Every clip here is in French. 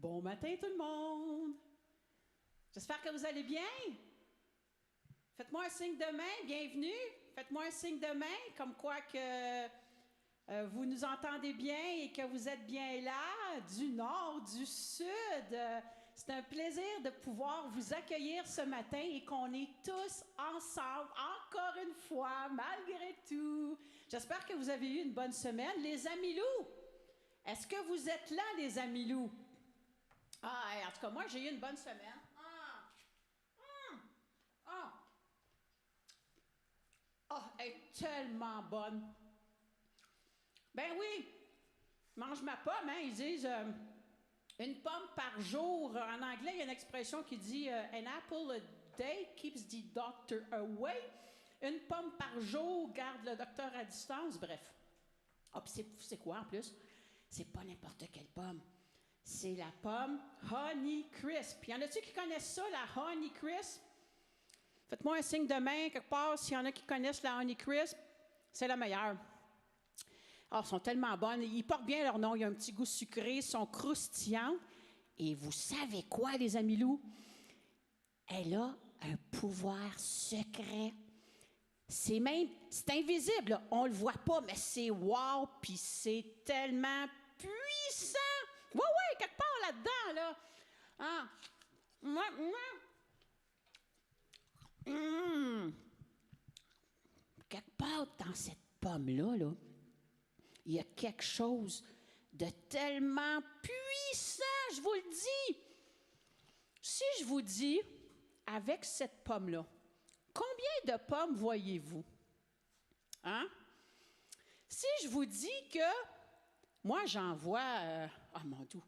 Bon matin tout le monde! J'espère que vous allez bien. Faites-moi un signe de main, bienvenue. Faites-moi un signe de main, comme quoi que vous nous entendez bien et que vous êtes bien là, du nord, du sud. C'est un plaisir de pouvoir vous accueillir ce matin et qu'on est tous ensemble, encore une fois, malgré tout. J'espère que vous avez eu une bonne semaine. Les amis loups, est-ce que vous êtes là, les amis loups? Ah, en tout cas, moi, j'ai eu une bonne semaine. Elle est tellement bonne. Ben oui, mange ma pomme, hein, ils disent une pomme par jour. En anglais, il y a une expression qui dit an apple a day keeps the doctor away. Une pomme par jour garde le docteur à distance. Bref. Ah, puis c'est quoi en plus? C'est pas n'importe quelle pomme. C'est la pomme Honey Crisp. Y en a-t-il qui connaissent ça, la Honey Crisp? Faites-moi un signe de main quelque part s'il y en a qui connaissent la Honey Crisp. C'est la meilleure. Alors, elles sont tellement bonnes. Ils portent bien leur nom. Il y a un petit goût sucré. Ils sont croustillants. Et vous savez quoi, les amis loups? Elle a un pouvoir secret. C'est invisible. Là. On ne le voit pas, mais c'est wow, puis c'est tellement puissant. Oui, quelque part là-dedans, là. Ah. Quelque part dans cette pomme-là, là, il y a quelque chose de tellement puissant, je vous le dis. Si je vous dis, avec cette pomme-là, combien de pommes voyez-vous? Hein? Si je vous dis que, moi j'en vois, mon Dieu,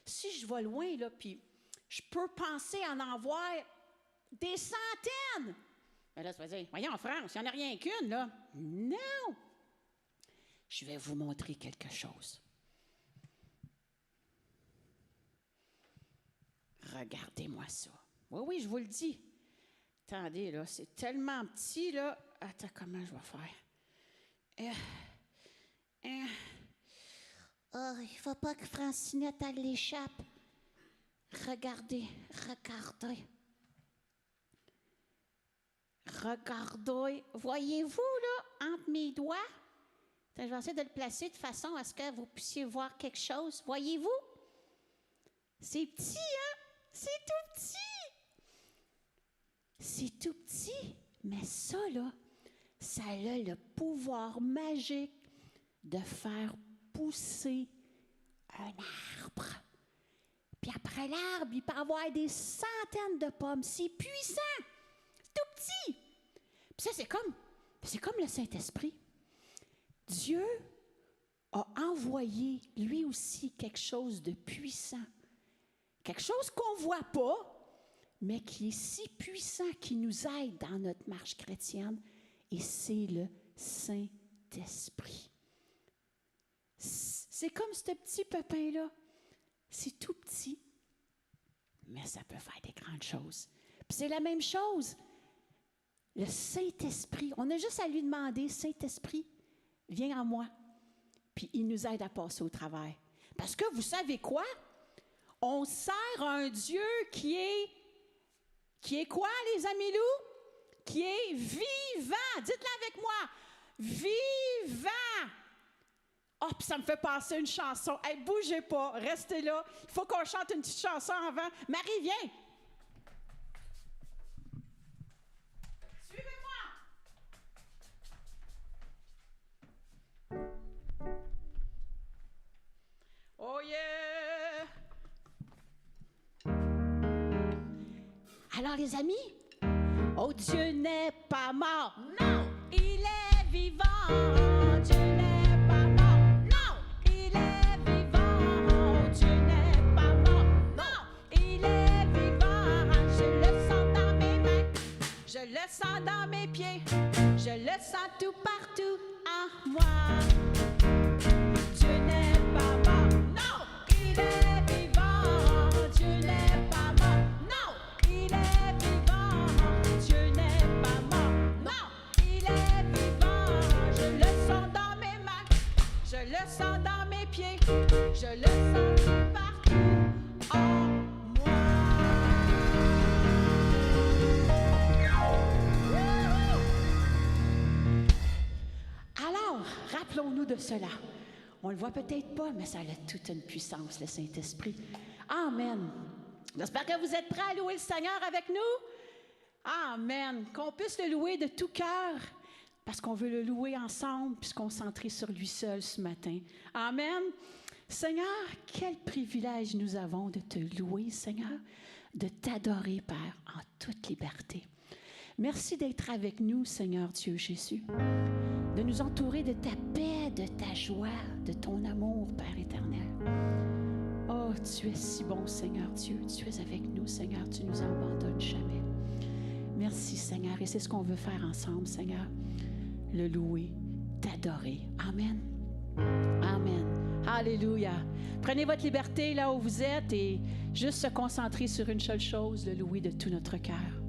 si je vais loin, là, puis je peux penser en voir des centaines. Mais là, ça veut dire, voyons, en France, il n'y en a rien qu'une, là. Non! Je vais vous montrer quelque chose. Regardez-moi ça. Oui, je vous le dis. Attendez, là, c'est tellement petit, là. Attends, comment je vais faire? Oh, il ne faut pas que Francinette elle l'échappe. Regardez. Regardez. Voyez-vous, là, entre mes doigts? Je vais essayer de le placer de façon à ce que vous puissiez voir quelque chose. Voyez-vous? C'est petit, hein? C'est tout petit! C'est tout petit, mais ça, là, ça a le pouvoir magique de faire pousser un arbre. Puis après l'arbre, il peut avoir des centaines de pommes. C'est puissant! C'est tout petit! Puis ça, c'est comme le Saint-Esprit. Dieu a envoyé, lui aussi, quelque chose de puissant. Quelque chose qu'on ne voit pas, mais qui est si puissant, qui nous aide dans notre marche chrétienne. Et c'est le Saint-Esprit. C'est comme ce petit pépin-là. C'est tout petit, mais ça peut faire des grandes choses. Puis c'est la même chose. Le Saint-Esprit, on a juste à lui demander, Saint-Esprit, viens en moi. Puis il nous aide à passer au travers. Parce que vous savez quoi? On sert un Dieu qui est quoi, les amis loups? Qui est vivant. Dites-le avec moi. Vivant. Oh, puis ça me fait passer une chanson. Hey, bougez pas, restez là. Il faut qu'on chante une petite chanson avant. Marie, viens. Oh yeah! Alors les amis, oh Dieu n'est pas mort, non, il est vivant. Dieu n'est pas mort, non, il est vivant. Dieu n'est pas mort, non, il est vivant. Je le sens dans mes mains, je le sens dans mes pieds, je le sens tout partout en moi. Dieu n'est pas mort. Il est vivant, Dieu n'est pas mort. Non, il est vivant, Dieu n'est pas mort. Non, il est vivant. Je le sens dans mes mains, je le sens dans mes pieds, je le sens partout. rappelons-nous de cela. On ne le voit peut-être pas, mais ça a toute une puissance, le Saint-Esprit. Amen. J'espère que vous êtes prêts à louer le Seigneur avec nous. Amen. Qu'on puisse le louer de tout cœur, parce qu'on veut le louer ensemble, puis se concentrer sur lui seul ce matin. Amen. Seigneur, quel privilège nous avons de te louer, Seigneur, de t'adorer, Père, en toute liberté. Merci d'être avec nous, Seigneur Dieu Jésus, de nous entourer de ta paix, de ta joie, de ton amour, Père éternel. Oh, tu es si bon, Seigneur Dieu. Tu es avec nous, Seigneur. Tu nous abandonnes jamais. Merci, Seigneur. Et c'est ce qu'on veut faire ensemble, Seigneur. Le louer, t'adorer. Amen. Amen. Alléluia. Prenez votre liberté là où vous êtes et juste se concentrer sur une seule chose, le louer de tout notre cœur.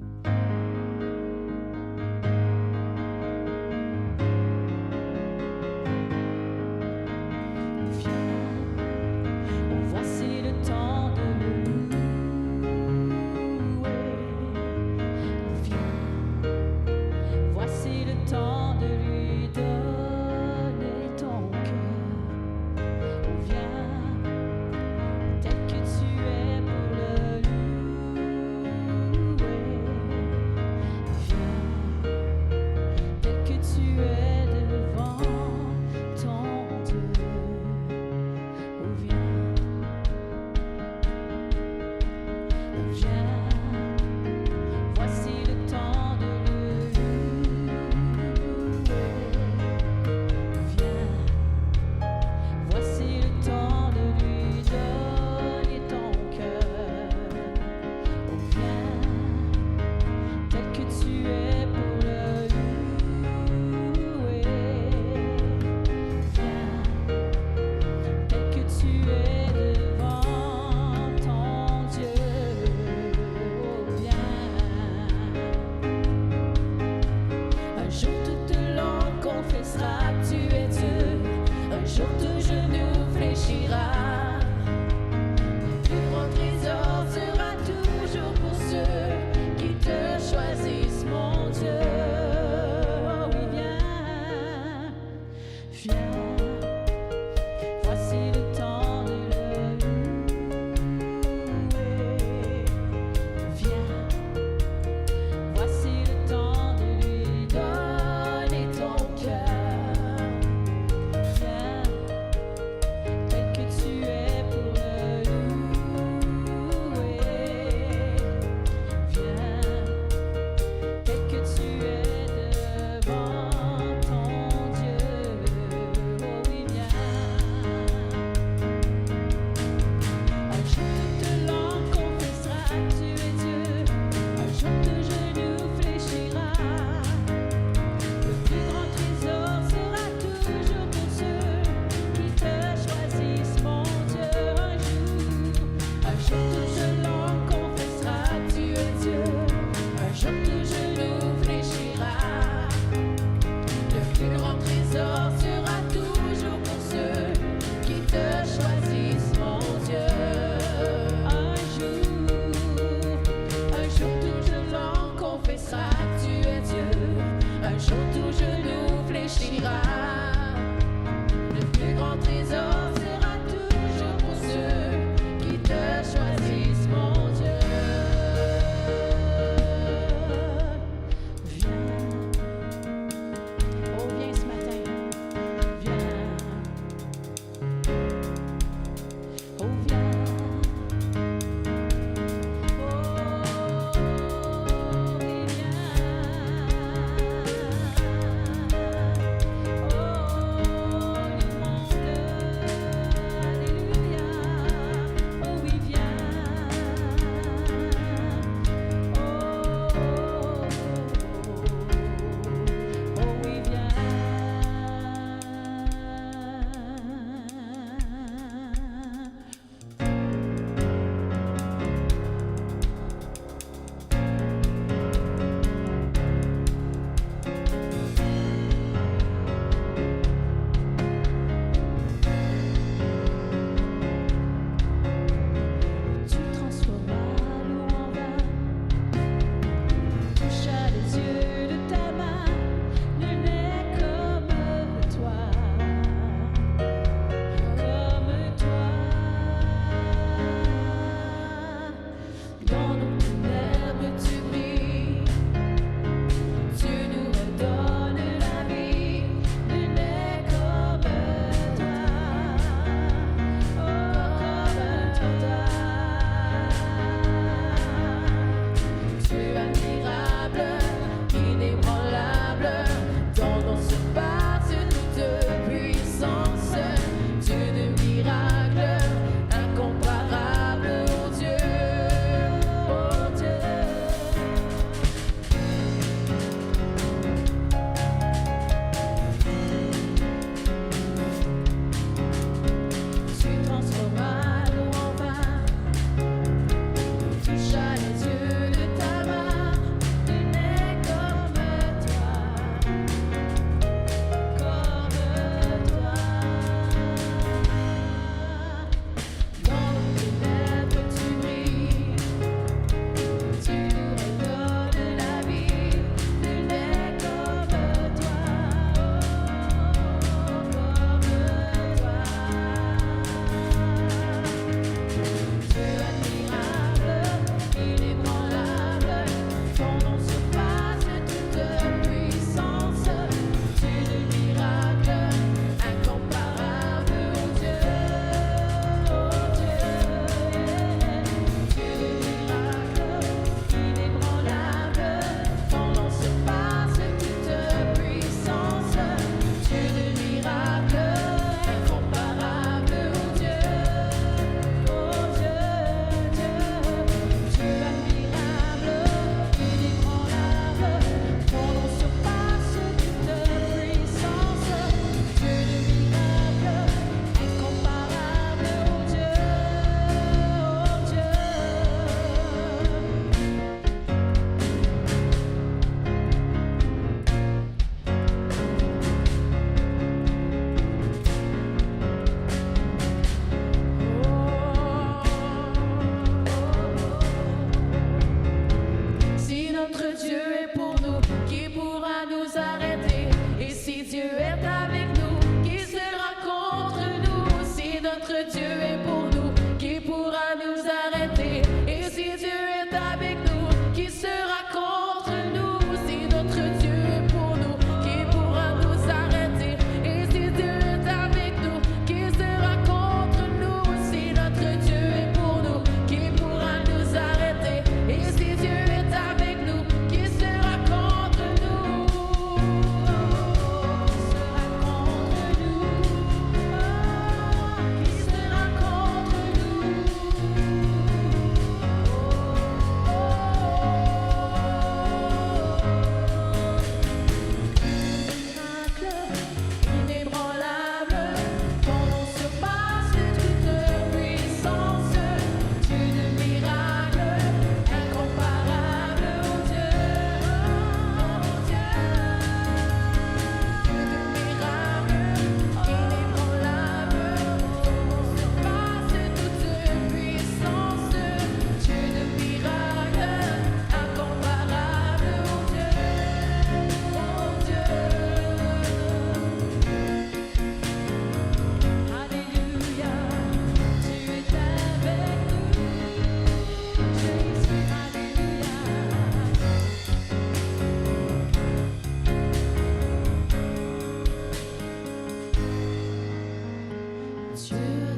Incomparable,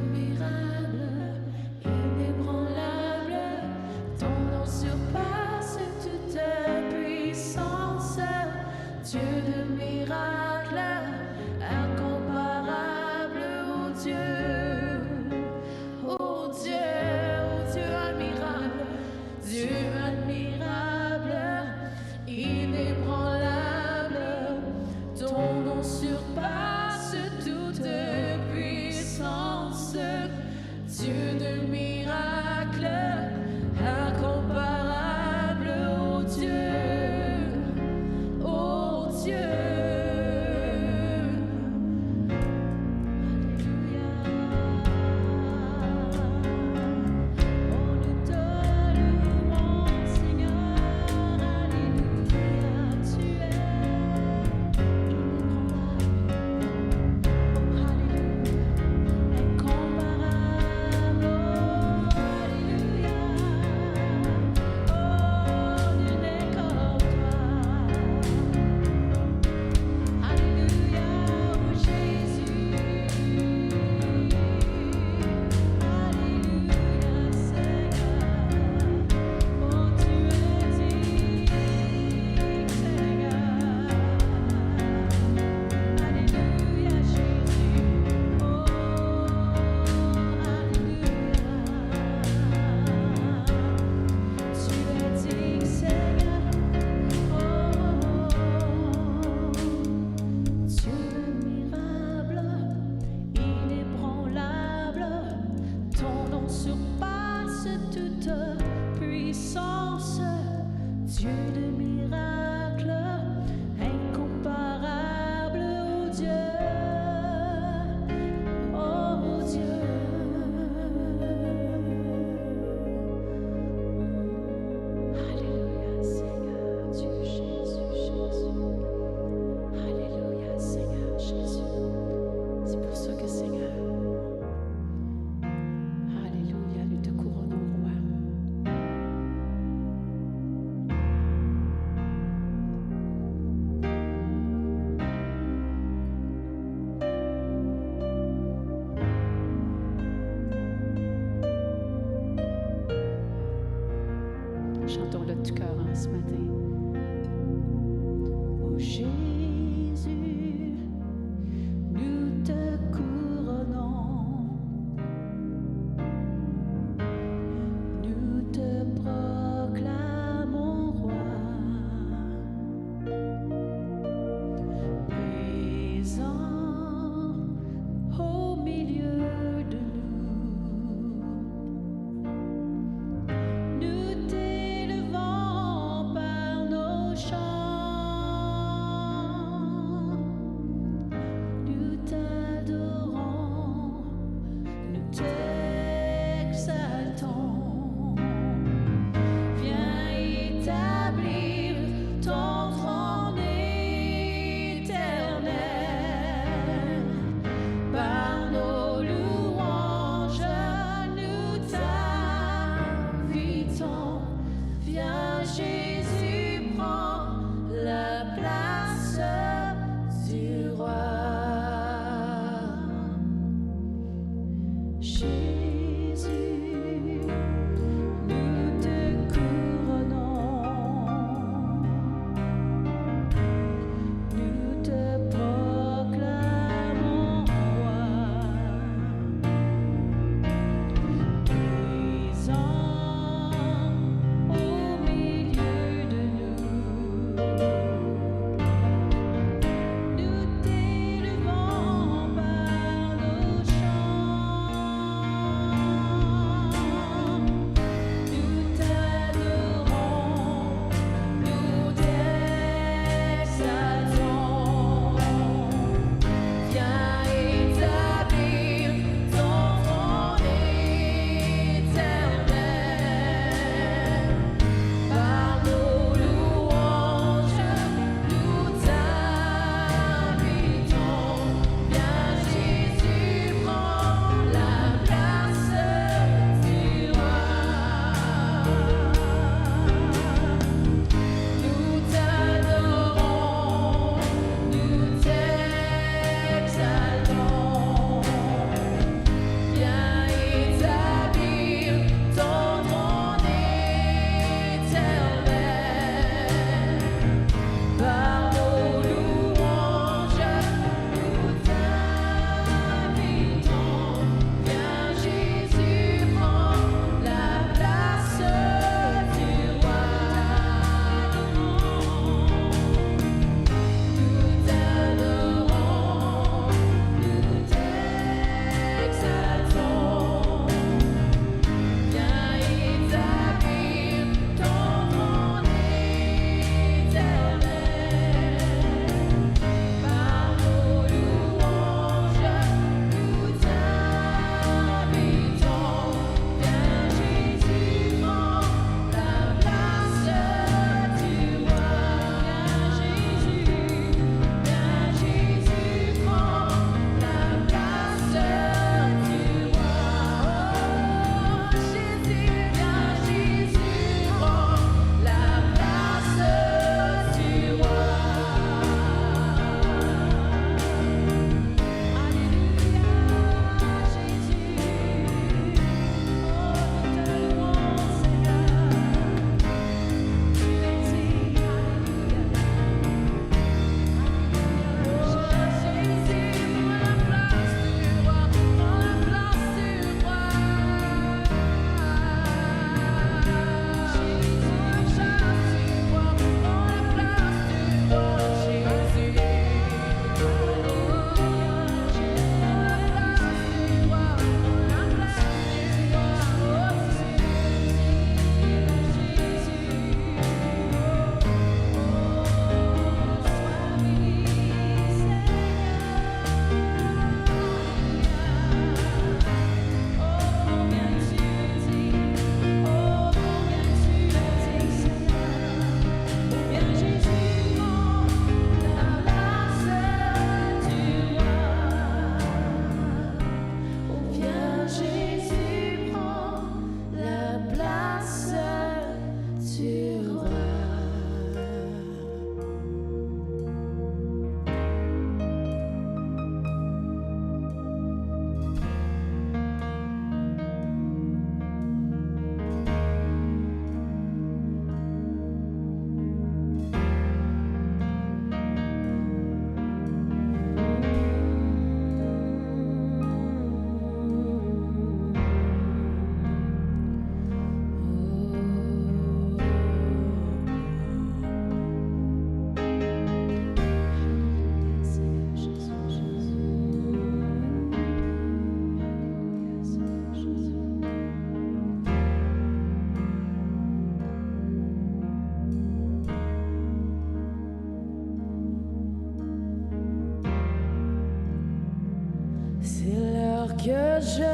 C'est l'heure que je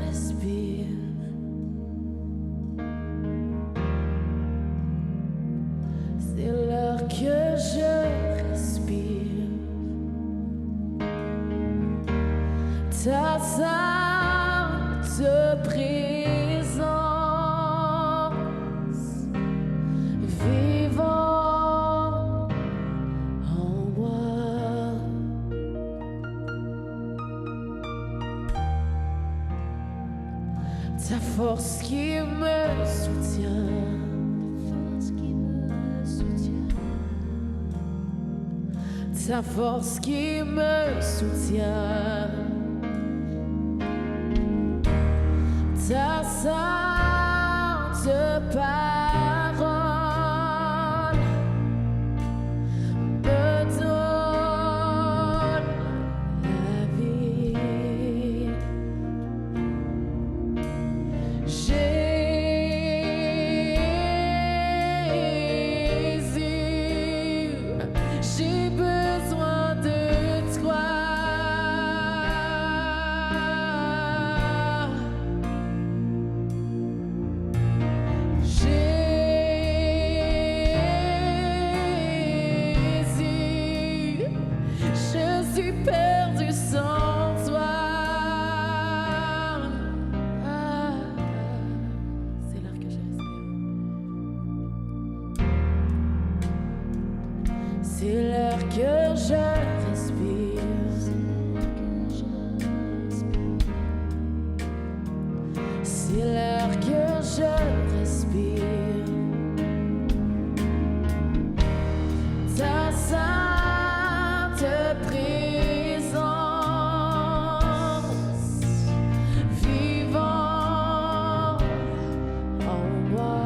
respire. C'est l'heure que je respire. Ta sainte présence vivant en moi. Ta force qui me soutient. Ta force qui me soutient. Ta sainte parole me donne la vie. Jésus, j'ai besoin de toi. Jésus, je suis perdu sans toi. Ah, c'est l'heure que je respire. C'est l'heure que je respire. C'est l'heure que je respire. Ta sainte présence vivant en moi.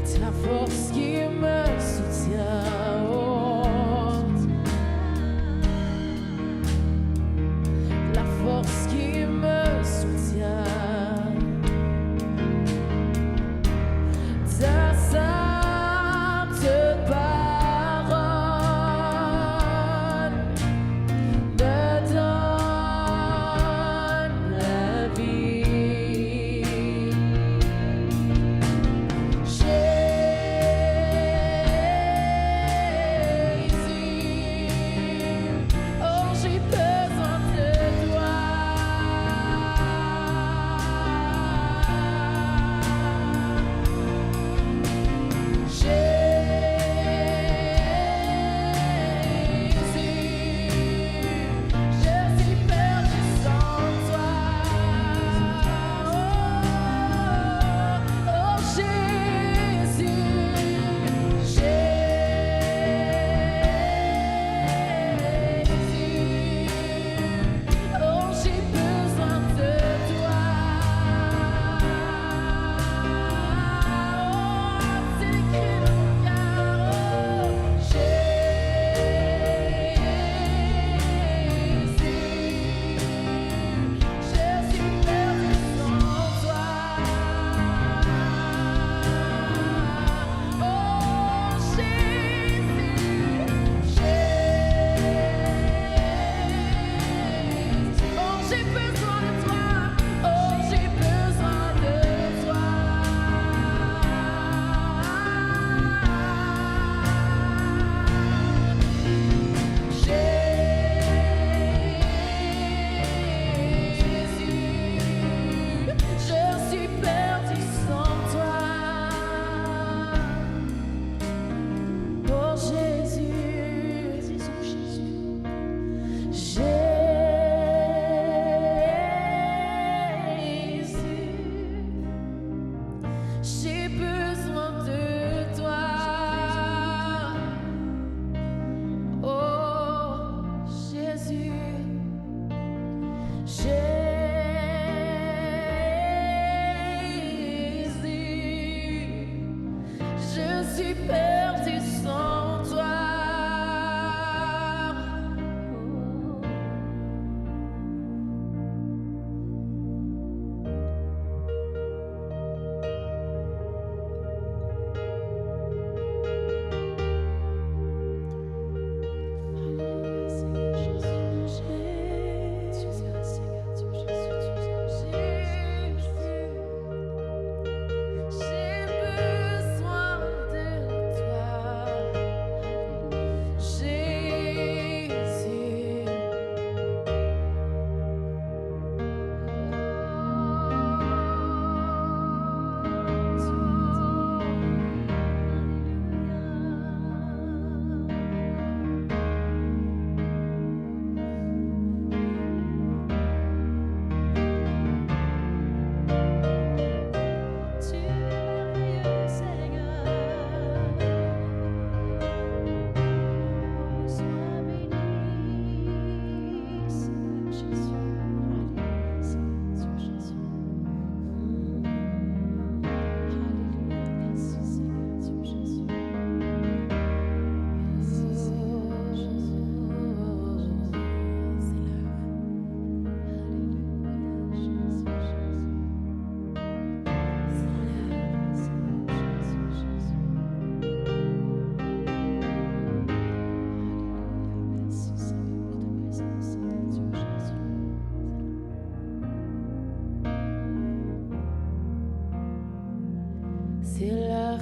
Ta force qui me soutient. Oh. La force qui me soutient. Ta sainte parole me donne la vie. Jésus, oh j'ai besoin de toi.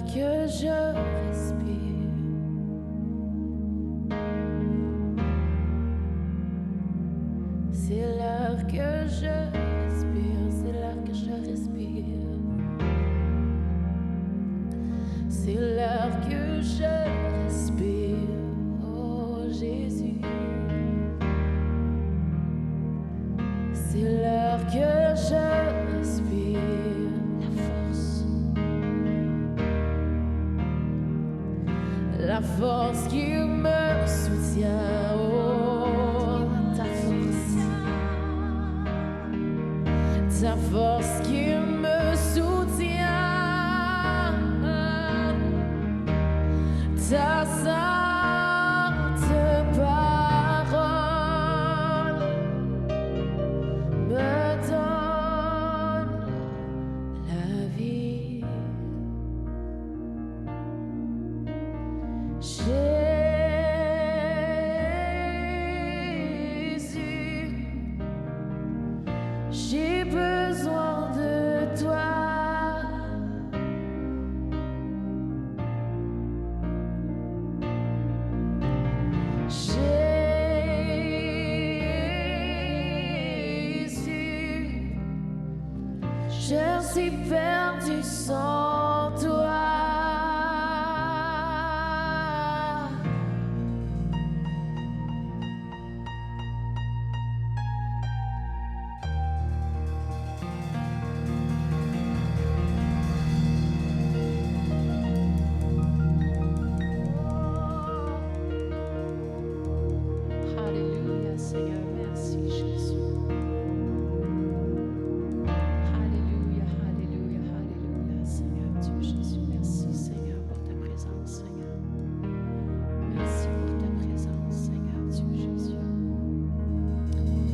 que je respire. C'est l'air que je respire, c'est l'air que je respire. C'est l'air que je respire, oh Jésus. C'est l'air que je respire, la force qui me soutient, oh ta force qui me soutient, ta sainte parole me donne la vie. Jésus, j'ai besoin de toi. Jésus, je suis perdu sans toi. Alléluia, Seigneur, merci Jésus. Alléluia, alléluia, alléluia, Seigneur Dieu Jésus, merci Seigneur pour ta présence, Seigneur. Merci pour ta présence, Seigneur Dieu Jésus.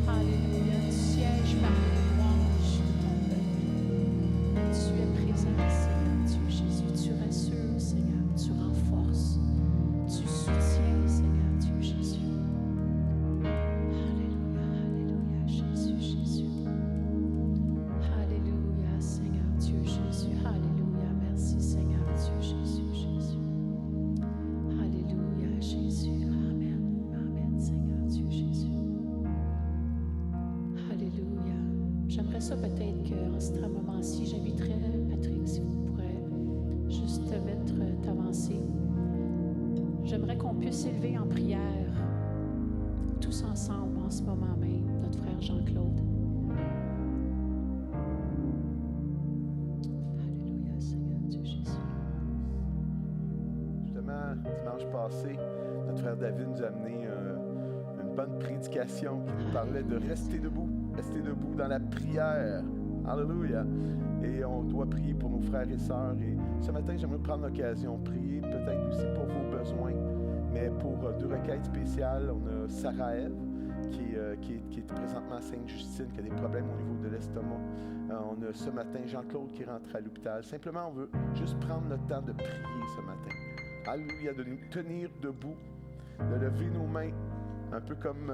Alléluia, tu sièges parmi les louanges de ton peuple. Tu es présent, Seigneur Dieu Jésus, tu rassures, Seigneur, tu renforces, tu soutiens, Seigneur Dieu Jésus. Alléluia, alléluia, Jésus, Jésus. Alléluia, Seigneur Dieu Jésus. Alléluia, merci Seigneur Dieu Jésus, Jésus. Alléluia, Jésus. Amen, amen, Seigneur Dieu Jésus. Alléluia. J'aimerais ça peut-être qu'en ce moment-ci, j'inviterais Patrick, si vous pourrez juste te mettre, t'avancer. J'aimerais qu'on puisse s'élever en prière, tous ensemble en ce moment même, notre frère Jean-Claude. Alléluia, Seigneur Dieu Jésus. Justement, dimanche passé, notre frère David nous a amené une bonne prédication qui nous parlait de rester debout dans la prière. Alléluia. Et on doit prier pour nos frères et sœurs. Et ce matin, j'aimerais prendre l'occasion de prier, peut-être aussi pour vos besoins, mais pour deux requêtes spéciales. On a Sarah-Ève qui est présentement à Sainte-Justine, qui a des problèmes au niveau de l'estomac. On a ce matin Jean-Claude qui rentre à l'hôpital. Simplement, on veut juste prendre le temps de prier ce matin. Alléluia, de nous tenir debout, de lever nos mains, un peu comme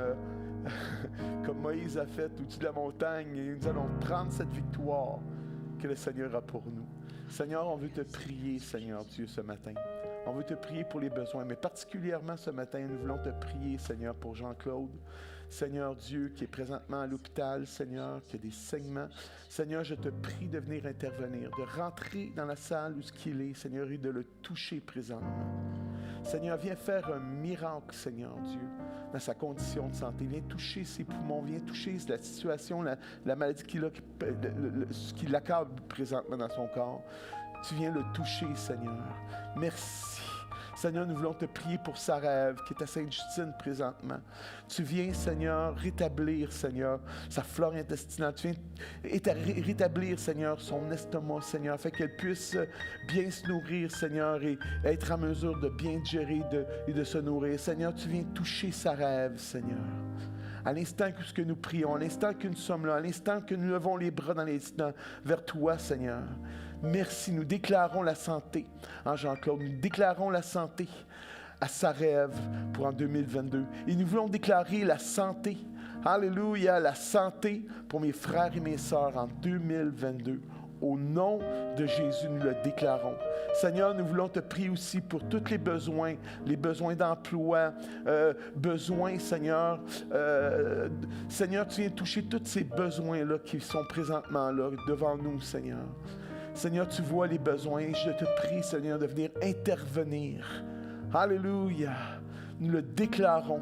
Moïse a fait au-dessus de la montagne, et nous allons prendre cette victoire que le Seigneur a pour nous. Seigneur, on veut te prier, Seigneur Dieu, ce matin. On veut te prier pour les besoins, mais particulièrement ce matin, nous voulons te prier, Seigneur, pour Jean-Claude. Seigneur Dieu, qui est présentement à l'hôpital, Seigneur, qui a des saignements. Seigneur, je te prie de venir intervenir, de rentrer dans la salle où ce qu'il est, Seigneur, et de le toucher présentement. Seigneur, viens faire un miracle, Seigneur Dieu, dans sa condition de santé. Viens toucher ses poumons, viens toucher la situation, la maladie qu'il a, ce qui l'accable présentement dans son corps. Tu viens le toucher, Seigneur. Merci. Seigneur, nous voulons te prier pour Sarah-Ève, qui est à Sainte-Justine présentement. Tu viens, Seigneur, rétablir, Seigneur, sa flore intestinale. Tu viens rétablir, Seigneur, son estomac, Seigneur, afin qu'elle puisse bien se nourrir, Seigneur, et être en mesure de bien digérer et de se nourrir. Seigneur, tu viens toucher Sarah-Ève, Seigneur. À l'instant que nous prions, à l'instant que nous sommes là, à l'instant que nous levons les bras vers toi, Seigneur. Merci, nous déclarons la santé en Jean-Claude, nous déclarons la santé à Sarah-Ève pour en 2022. Et nous voulons déclarer la santé, alléluia, la santé pour mes frères et mes sœurs en 2022. Au nom de Jésus, nous le déclarons. Seigneur, nous voulons te prier aussi pour tous les besoins d'emploi, besoins, Seigneur. Seigneur, tu viens toucher tous ces besoins-là qui sont présentement là devant nous, Seigneur. Seigneur, tu vois les besoins. Je te prie, Seigneur, de venir intervenir. Alléluia. Nous le déclarons.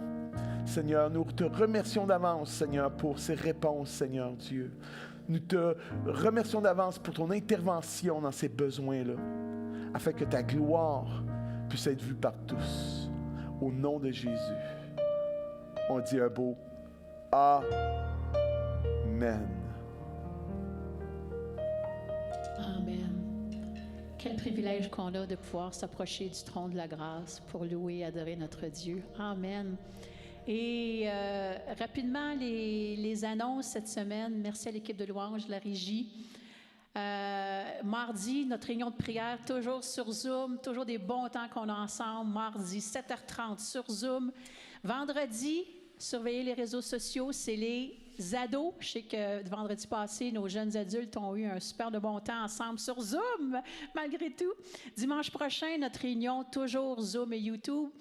Seigneur, nous te remercions d'avance, Seigneur, pour ces réponses, Seigneur Dieu. Nous te remercions d'avance pour ton intervention dans ces besoins-là, afin que ta gloire puisse être vue par tous. Au nom de Jésus, on dit un beau Amen. Amen. Quel privilège qu'on a de pouvoir s'approcher du trône de la grâce pour louer et adorer notre Dieu. Amen. Et rapidement, les annonces cette semaine. Merci à l'équipe de louange, de la régie. Mardi, notre réunion de prière, toujours sur Zoom, toujours des bons temps qu'on a ensemble. Mardi, 7h30 sur Zoom. Vendredi, surveillez les réseaux sociaux, c'est les ados. Je sais que vendredi passé, nos jeunes adultes ont eu un super de bon temps ensemble sur Zoom, malgré tout. Dimanche prochain, notre réunion, toujours Zoom et YouTube.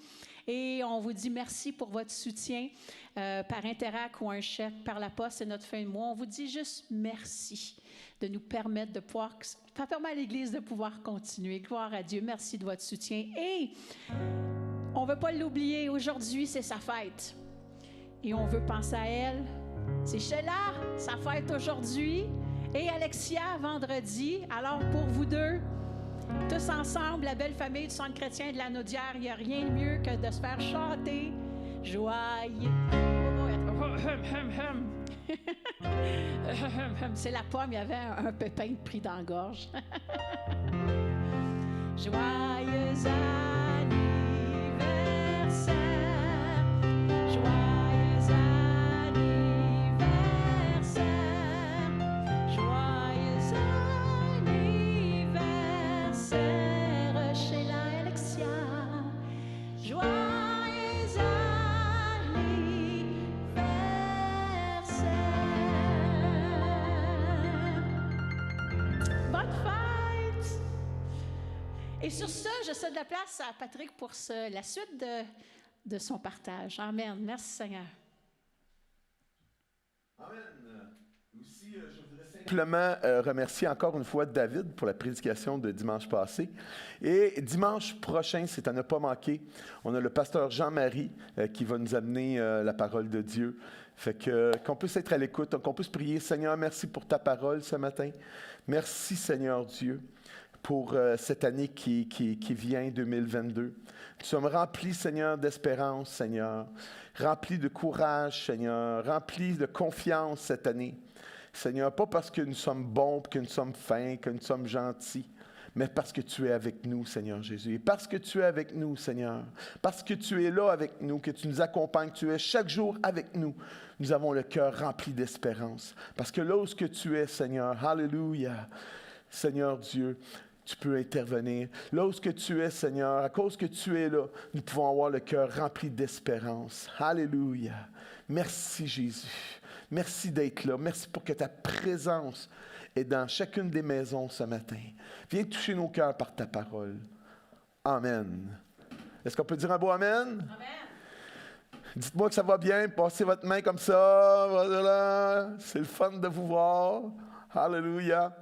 Et on vous dit merci pour votre soutien par Interac ou un chèque par la poste, c'est notre fin de mois. On vous dit juste merci de nous permettre de pouvoir, ça permet à l'Église de pouvoir continuer. Gloire à Dieu, merci de votre soutien. Et on ne veut pas l'oublier, aujourd'hui c'est sa fête. Et on veut penser à elle. C'est Sheila, sa fête aujourd'hui. Et Alexia, vendredi. Alors pour vous deux, tous ensemble, la belle famille du Centre chrétien de la Naudière, il n'y a rien de mieux que de se faire chanter joyeux. C'est la pomme, il y avait un pépin pris dans la gorge. Joyeux anniversaire, joyeux anniversaire, joyeux anniversaire, Sheila et Alexia, joyeux anniversaire. Bonne fête! Et sur ce, je cède la place à Patrick pour la suite de son partage. Amen. Merci Seigneur. Amen. Aussi, je voudrais simplement remercier encore une fois David pour la prédication de dimanche passé. Et dimanche prochain, c'est à ne pas manquer, on a le pasteur Jean-Marie qui va nous amener la parole de Dieu. Fait qu'on puisse être à l'écoute, qu'on puisse prier. Seigneur, merci pour ta parole ce matin. Merci Seigneur Dieu pour cette année qui vient, 2022. Nous sommes remplis, Seigneur, d'espérance, Seigneur, remplis de courage, Seigneur, remplis de confiance cette année. Seigneur, pas parce que nous sommes bons, que nous sommes fins, que nous sommes gentils, mais parce que tu es avec nous, Seigneur Jésus. Et parce que tu es avec nous, Seigneur, parce que tu es là avec nous, que tu nous accompagnes, que tu es chaque jour avec nous, nous avons le cœur rempli d'espérance. Parce que là où tu es, Seigneur, alléluia, Seigneur Dieu, tu peux intervenir. Là où tu es, Seigneur, à cause que tu es là, nous pouvons avoir le cœur rempli d'espérance. Alléluia. Merci, Jésus. Merci d'être là. Merci pour que ta présence est dans chacune des maisons ce matin. Viens toucher nos cœurs par ta parole. Amen. Est-ce qu'on peut dire un beau Amen? Amen. Dites-moi que ça va bien. Passez votre main comme ça. Voilà. C'est le fun de vous voir. Alléluia.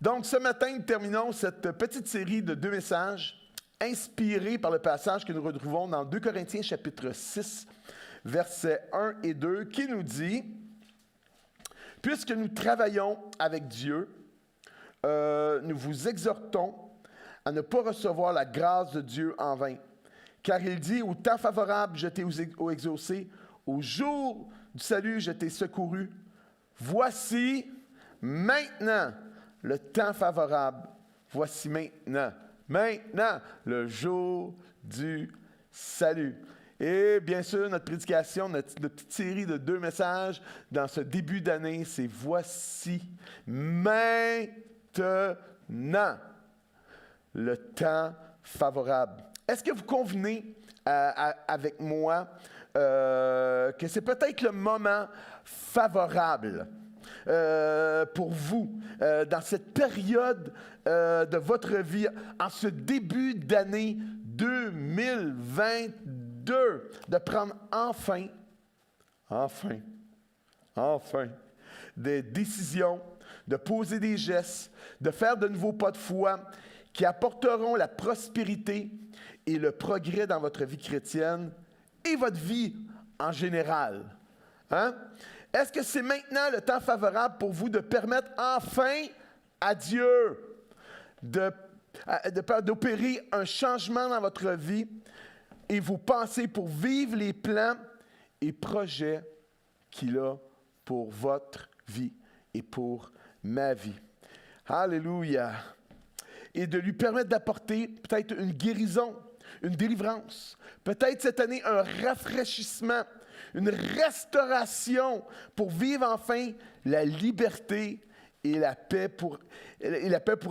Donc, ce matin, nous terminons cette petite série de 2 messages inspirés par le passage que nous retrouvons dans 2 Corinthiens chapitre 6, versets 1 et 2, qui nous dit « Puisque nous travaillons avec Dieu, nous vous exhortons à ne pas recevoir la grâce de Dieu en vain. Car il dit, au temps favorable, je t'ai exaucé, au jour du salut, je t'ai secouru. Voici maintenant le temps favorable. Voici maintenant le jour du salut. » Et bien sûr, notre prédication, notre petite série de 2 messages dans ce début d'année, c'est « Voici maintenant le temps favorable. » Est-ce que vous convenez avec moi que c'est peut-être le moment favorable pour vous dans cette période de votre vie, en ce début d'année 2022, de prendre enfin des décisions, de poser des gestes, de faire de nouveaux pas de foi qui apporteront la prospérité et le progrès dans votre vie chrétienne et votre vie en général. Hein? Est-ce que c'est maintenant le temps favorable pour vous de permettre enfin à Dieu d'opérer un changement dans votre vie et vous pensez pour vivre les plans et projets qu'il a pour votre vie et pour ma vie? Alléluia! Et de lui permettre d'apporter peut-être une guérison, une délivrance, peut-être cette année un rafraîchissement, une restauration pour vivre enfin la liberté et la paix pour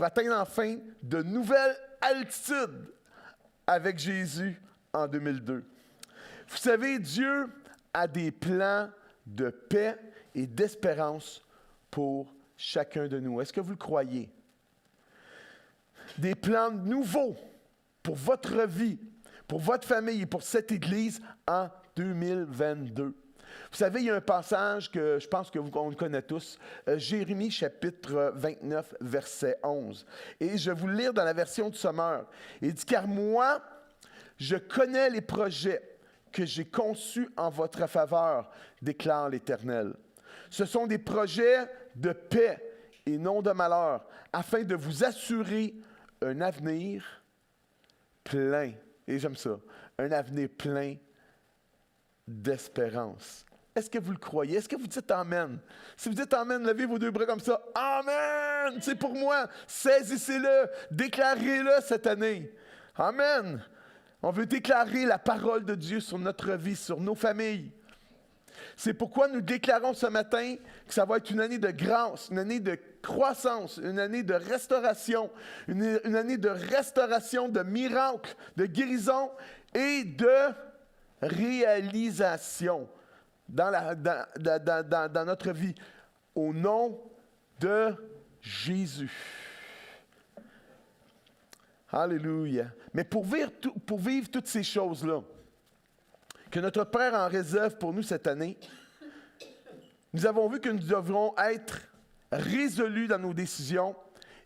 atteindre enfin de nouvelles altitudes avec Jésus en 2002. Vous savez, Dieu a des plans de paix et d'espérance pour chacun de nous. Est-ce que vous le croyez? Des plans nouveaux pour votre vie, pour votre famille et pour cette Église en 2022. Vous savez, il y a un passage que je pense qu'on le connaît tous, Jérémie chapitre 29, verset 11. Et je vais vous le lire dans la version du Sommeur. Il dit « Car moi, je connais les projets que j'ai conçus en votre faveur, déclare l'Éternel. Ce sont des projets de paix et non de malheur, afin de vous assurer un avenir plein, et j'aime ça, un avenir plein d'espérance. » Est-ce que vous le croyez? Est-ce que vous dites Amen? Si vous dites Amen, levez vos deux bras comme ça. Amen! C'est pour moi. Saisissez-le. Déclarez-le cette année. Amen! On veut déclarer la parole de Dieu sur notre vie, sur nos familles. C'est pourquoi nous déclarons ce matin que ça va être une année de grâce, une année de croissance, une année de restauration, une année de restauration, de miracles, de guérison et de réalisation dans notre vie, au nom de Jésus. Alléluia. Mais pour vivre toutes ces choses-là, que notre Père en réserve pour nous cette année, nous avons vu que nous devrons être résolus dans nos décisions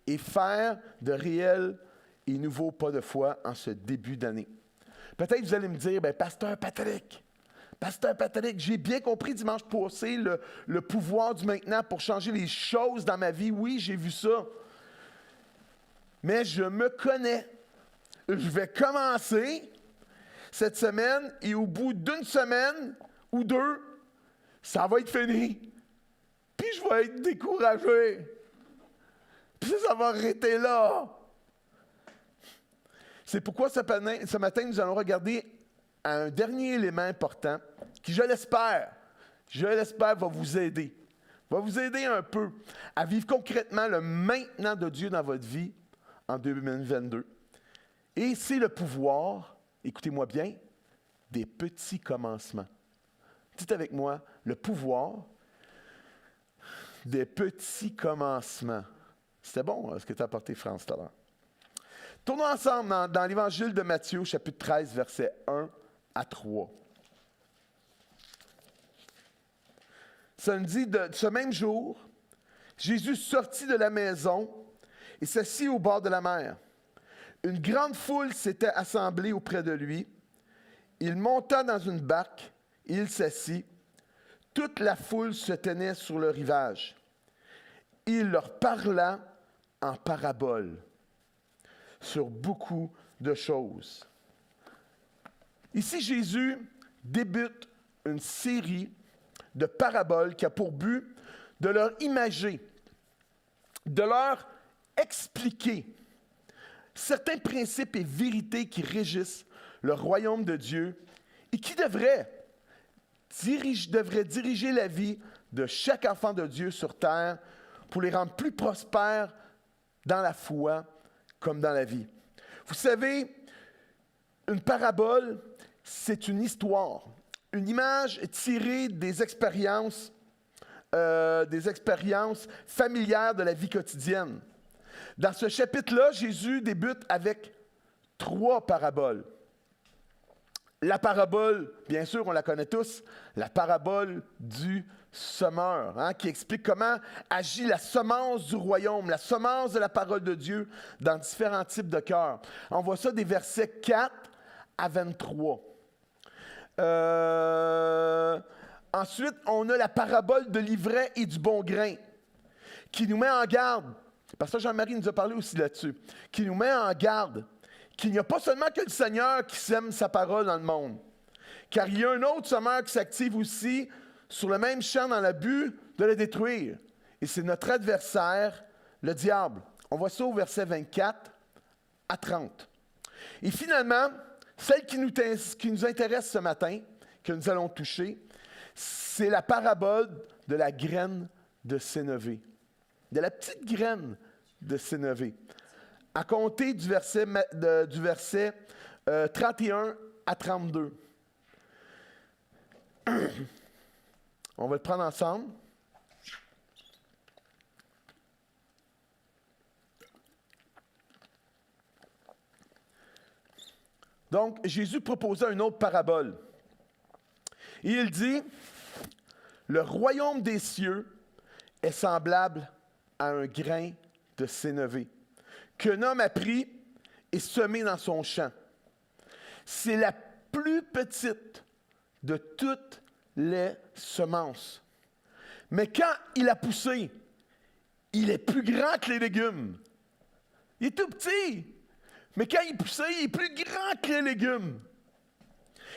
et faire de réels et nouveaux pas de foi en ce début d'année. Peut-être vous allez me dire, Pasteur Patrick, j'ai bien compris dimanche passé le pouvoir du maintenant pour changer les choses dans ma vie. Oui, j'ai vu ça. Mais je me connais. Je vais commencer cette semaine et au bout d'une semaine ou deux, ça va être fini. Puis je vais être découragé. Puis ça va arrêter là. C'est pourquoi ce matin, nous allons regarder un dernier élément important qui, je l'espère, va vous aider. Va vous aider un peu à vivre concrètement le maintenant de Dieu dans votre vie en 2022. Et c'est le pouvoir, écoutez-moi bien, des petits commencements. Dites avec moi, le pouvoir des petits commencements. C'était bon ce que tu as apporté, France, tout à l'heure. Tournons ensemble dans l'Évangile de Matthieu, chapitre 13, versets 1 à 3. Ça nous dit, de ce même jour, Jésus sortit de la maison et s'assit au bord de la mer. Une grande foule s'était assemblée auprès de lui. Il monta dans une barque et il s'assit. Toute la foule se tenait sur le rivage. Il leur parla en paraboles sur beaucoup de choses. Ici, Jésus débute une série de paraboles qui a pour but de leur imager, de leur expliquer certains principes et vérités qui régissent le royaume de Dieu et qui devraient diriger la vie de chaque enfant de Dieu sur terre pour les rendre plus prospères dans la foi comme dans la vie. Vous savez, une parabole, c'est une histoire, une image tirée des expériences des expériences familières de la vie quotidienne. Dans ce chapitre-là, Jésus débute avec 3 paraboles. La parabole, bien sûr, on la connaît tous, la parabole du semeur, qui explique comment agit la semence du royaume, la semence de la parole de Dieu dans différents types de cœurs. On voit ça des versets 4 à 23. Ensuite, on a la parabole de l'ivraie et du bon grain, qui nous met en garde, parce que Jean-Marie nous a parlé aussi là-dessus, qui nous met en garde qu'il n'y a pas seulement que le Seigneur qui sème sa parole dans le monde, car il y a un autre semeur qui s'active aussi sur le même champ dans le but de le détruire. Et c'est notre adversaire, le diable. On voit ça au verset 24 à 30. Et finalement, celle qui nous intéresse ce matin, que nous allons toucher, c'est la parabole de la graine de sénévé, de la petite graine de sénévé. À compter du verset 31 à 32. On va le prendre ensemble. Donc, Jésus proposait une autre parabole. Et il dit, « Le royaume des cieux est semblable à un grain de sénévé qu'un homme a pris et semé dans son champ. C'est la plus petite de toutes les semences. Mais quand il a poussé, il est plus grand que les légumes. Il est tout petit, mais quand il poussait, il est plus grand que les légumes.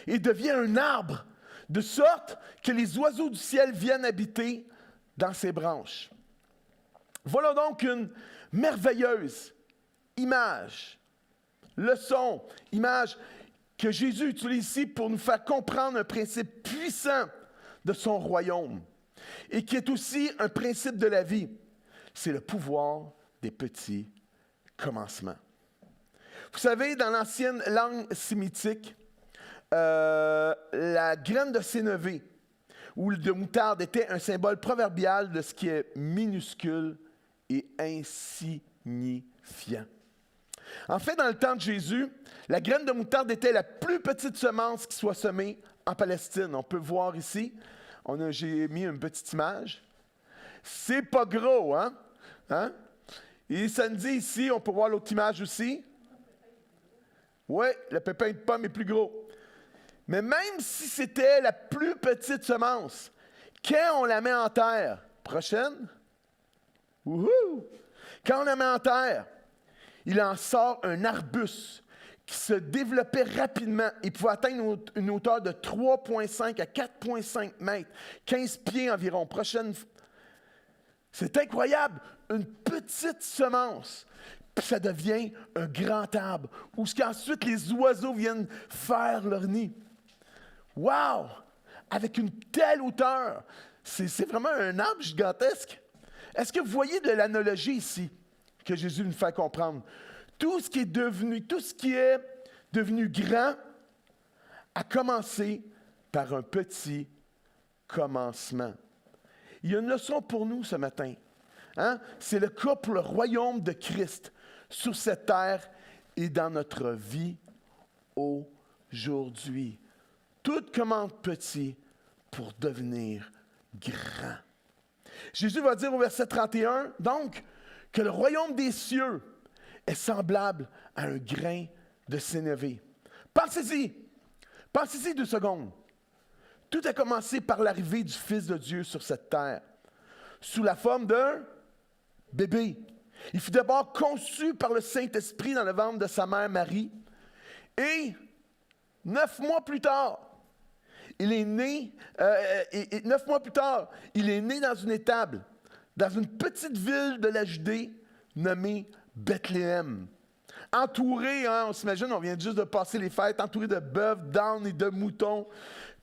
Il devient un arbre, de sorte que les oiseaux du ciel viennent habiter dans ses branches. » Voilà donc une merveilleuse leçon, image que Jésus utilise ici pour nous faire comprendre un principe puissant de son royaume et qui est aussi un principe de la vie. C'est le pouvoir des petits commencements. Vous savez, dans l'ancienne langue sémitique, la graine de sénévé ou de moutarde était un symbole proverbial de ce qui est minuscule et insignifiant. En fait, dans le temps de Jésus, la graine de moutarde était la plus petite semence qui soit semée en Palestine. On peut voir ici, j'ai mis une petite image. C'est pas gros, hein? Et ça nous dit ici, on peut voir l'autre image aussi. Oui, le pépin de pomme est plus gros. Mais même si c'était la plus petite semence, quand on la met en terre, prochaine, wouhou! Quand on la met en terre, il en sort un arbuste qui se développait rapidement et pouvait atteindre une hauteur de 3,5 à 4,5 mètres, 15 pieds environ. C'est incroyable, une petite semence, puis ça devient un grand arbre, où ensuite les oiseaux viennent faire leur nid. Wow! Avec une telle hauteur, c'est vraiment un arbre gigantesque. Est-ce que vous voyez de l'analogie ici que Jésus nous fait comprendre? Tout ce qui est devenu grand a commencé par un petit commencement. Il y a une leçon pour nous ce matin. C'est le cas pour le royaume de Christ sur cette terre et dans notre vie aujourd'hui. Tout commence petit pour devenir grand. Jésus va dire au verset 31, donc, que le royaume des cieux est semblable à un grain de sénévé. Pensez-y 2 secondes. Tout a commencé par l'arrivée du Fils de Dieu sur cette terre, sous la forme d'un bébé. Il fut d'abord conçu par le Saint-Esprit dans le ventre de sa mère Marie, et 9 mois plus tard, il est né dans une étable, dans une petite ville de la Judée nommée Bethléem. Entouré, on s'imagine, on vient juste de passer les fêtes, entouré de bœufs, d'ânes et de moutons,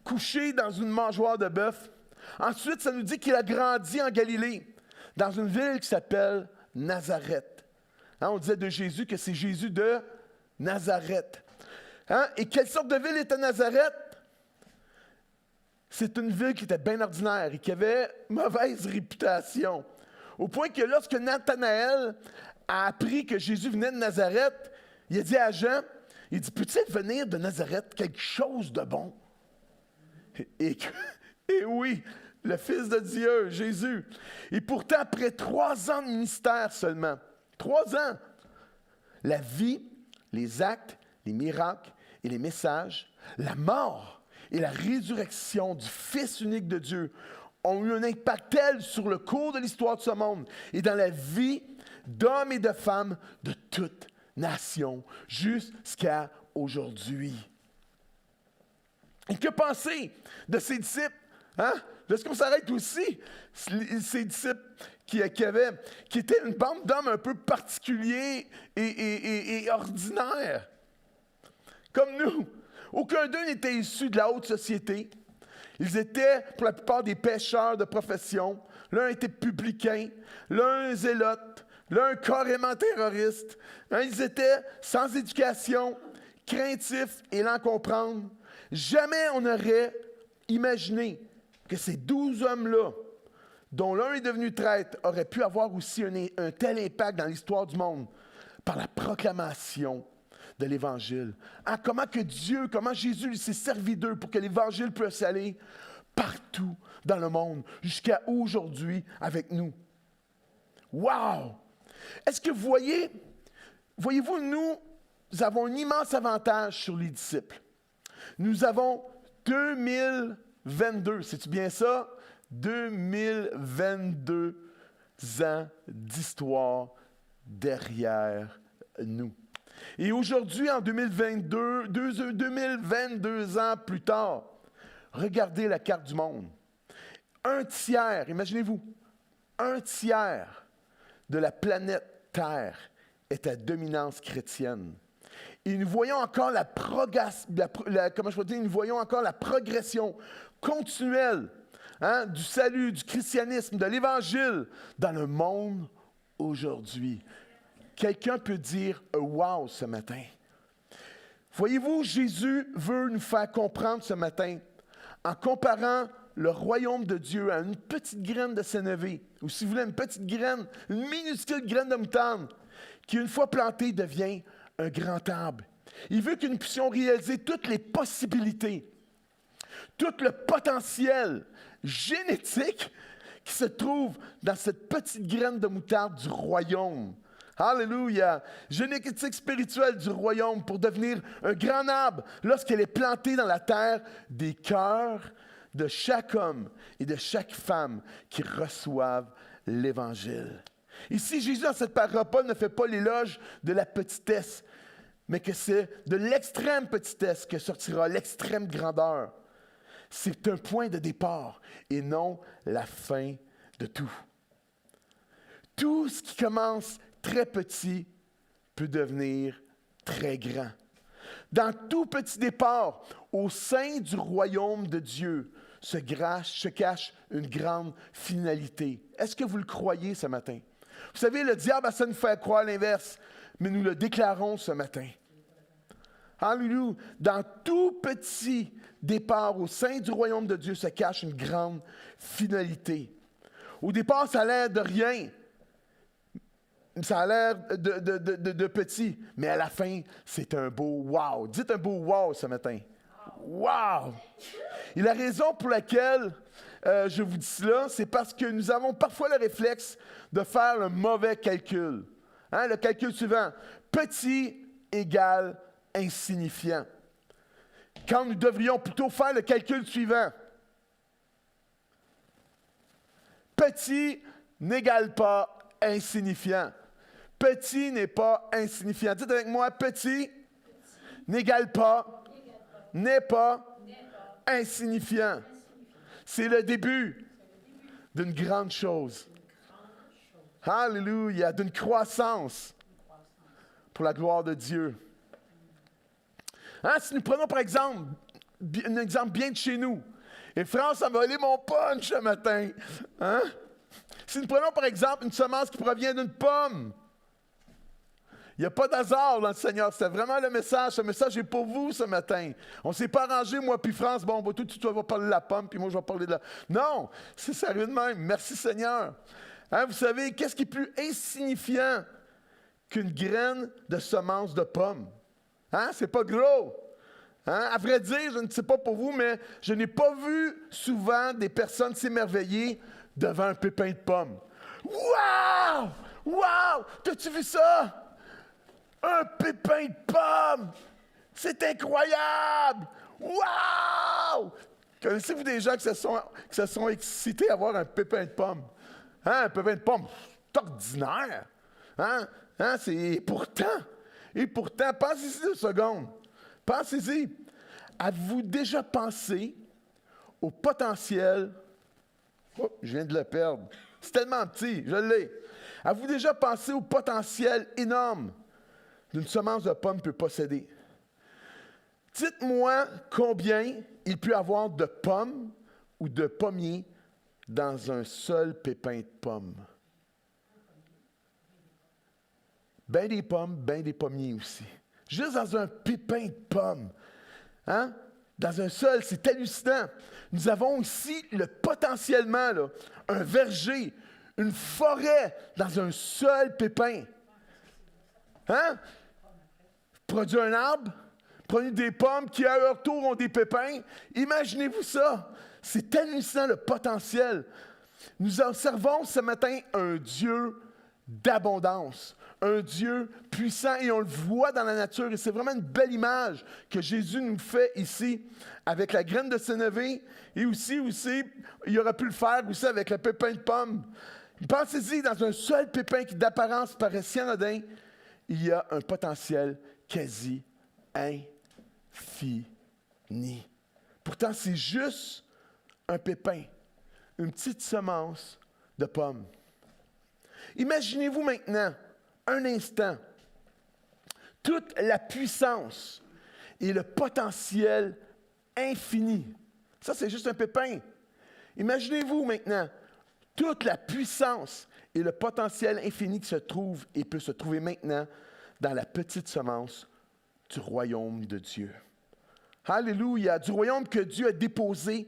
couché dans une mangeoire de bœuf. Ensuite, ça nous dit qu'il a grandi en Galilée, dans une ville qui s'appelle Nazareth. On disait de Jésus que c'est Jésus de Nazareth. Et quelle sorte de ville était Nazareth? c'est une ville qui était bien ordinaire et qui avait mauvaise réputation. Au point que lorsque Nathanaël a appris que Jésus venait de Nazareth, il a dit à Jean, il dit, peut-il venir de Nazareth quelque chose de bon? Et oui, le Fils de Dieu, Jésus. Et pourtant, après 3 ans de ministère seulement, 3 ans, la vie, les actes, les miracles et les messages, la mort et la résurrection du Fils unique de Dieu ont eu un impact tel sur le cours de l'histoire de ce monde et dans la vie d'hommes et de femmes de toutes nations jusqu'à aujourd'hui. Et que penser de ces disciples? Hein? Lorsqu'on s'arrête aussi, ces disciples qui étaient une bande d'hommes un peu particuliers et ordinaires, comme nous. Aucun d'eux n'était issu de la haute société. Ils étaient, pour la plupart, des pêcheurs de profession. L'un était publicain, l'un zélote, l'un carrément terroriste. Ils étaient sans éducation, craintifs et lents à comprendre. Jamais on n'aurait imaginé que ces 12 hommes-là, dont l'un est devenu traître, auraient pu avoir aussi un tel impact dans l'histoire du monde par la proclamation de l'Évangile. Ah, comment Jésus s'est servi d'eux pour que l'Évangile puisse aller partout dans le monde, jusqu'à aujourd'hui avec nous. Wow! Est-ce que voyez-vous, nous avons un immense avantage sur les disciples. Nous avons 2022, c'est-tu bien ça? 2022 ans d'histoire derrière nous. Et aujourd'hui, en 2022 ans plus tard, regardez la carte du monde. 1/3, imaginez-vous, 1/3 de la planète Terre est à dominance chrétienne. Et nous voyons encore la progression continuelle du salut, du christianisme, de l'Évangile dans le monde aujourd'hui. Quelqu'un peut dire « wow » ce matin. Voyez-vous, Jésus veut nous faire comprendre ce matin, en comparant le royaume de Dieu à une petite graine de sénévé, ou si vous voulez, une petite graine, une minuscule graine de moutarde, qui une fois plantée devient un grand arbre. Il veut que nous puissions réaliser toutes les possibilités, tout le potentiel génétique qui se trouve dans cette petite graine de moutarde du royaume. Alléluia! Génétique spirituelle du royaume pour devenir un grand arbre lorsqu'elle est plantée dans la terre des cœurs de chaque homme et de chaque femme qui reçoivent l'Évangile. Ici, Jésus, dans cette parabole, ne fait pas l'éloge de la petitesse, mais que c'est de l'extrême petitesse que sortira l'extrême grandeur. C'est un point de départ et non la fin de tout. Tout ce qui commence très petit peut devenir très grand. Dans tout petit départ, au sein du royaume de Dieu, se cache une grande finalité. Est-ce que vous le croyez ce matin? Vous savez, le diable essaie de nous faire croire l'inverse, mais nous le déclarons ce matin. Alléluia! Dans tout petit départ, au sein du royaume de Dieu, se cache une grande finalité. Au départ, ça a l'air de rien. Ça a l'air de petit, mais à la fin, c'est un beau wow. Dites un beau wow ce matin. Wow! Et la raison pour laquelle je vous dis cela, c'est parce que nous avons parfois le réflexe de faire le mauvais calcul. Le calcul suivant. Petit égale insignifiant. Quand nous devrions plutôt faire le calcul suivant. Petit n'égale pas insignifiant. Petit n'est pas insignifiant. Dites avec moi, petit n'égale pas, n'est pas insignifiant. C'est le début d'une grande chose. Alléluia, d'une croissance pour la gloire de Dieu. Si nous prenons par exemple, un exemple bien de chez nous, et France a volé mon punch ce matin. Si nous prenons par exemple une semence qui provient d'une pomme, Il n'y a pas d'hasard dans le Seigneur. C'était vraiment le message. Ce message est pour vous ce matin. On ne s'est pas arrangé, moi puis France. Bon, toi, tu vas parler de la pomme, puis moi, je vais parler de la... Non, c'est sérieux de même. Merci Seigneur. Hein, vous savez, qu'est-ce qui est plus insignifiant qu'une graine de semence de pomme? Hein? C'est pas gros. Hein? À vrai dire, je ne sais pas pour vous, mais je n'ai pas vu souvent des personnes s'émerveiller devant un pépin de pomme. Wow! Wow! T'as-tu vu ça? Un pépin de pomme! C'est incroyable! Wow! Connaissez-vous des gens qui se sont excités à voir un pépin de pomme? Hein? Un pépin de pomme, c'est ordinaire. Hein? Hein? Et pourtant, pensez-y 2 secondes. Pensez-y. Avez-vous déjà pensé au potentiel... Oh, je viens de le perdre. C'est tellement petit, je l'ai. Avez-vous déjà pensé au potentiel énorme d'une semence de pomme peut posséder? Dites-moi combien il peut y avoir de pommes ou de pommiers dans un seul pépin de pomme. Ben des pommes, ben des pommiers aussi. Juste dans un pépin de pomme. Hein? Dans un seul, c'est hallucinant. Nous avons ici potentiellement là, un verger, une forêt dans un seul pépin. Hein? Produit un arbre, produit des pommes qui à leur tour ont des pépins. Imaginez-vous ça. C'est hallucinant le potentiel. Nous observons ce matin un Dieu d'abondance, un Dieu puissant et on le voit dans la nature et c'est vraiment une belle image que Jésus nous fait ici avec la graine de sénévé et aussi, il aurait pu le faire aussi avec le pépin de pomme. Pensez-y, dans un seul pépin qui d'apparence paraît si anodin, il y a un potentiel quasi infini. Pourtant, c'est juste un pépin, une petite semence de pomme. Imaginez-vous maintenant, un instant, toute la puissance et le potentiel infini. Ça, c'est juste un pépin. Imaginez-vous maintenant, toute la puissance et le potentiel infini qui se trouve et peut se trouver maintenant dans la petite semence du royaume de Dieu. Alléluia, du royaume que Dieu a déposé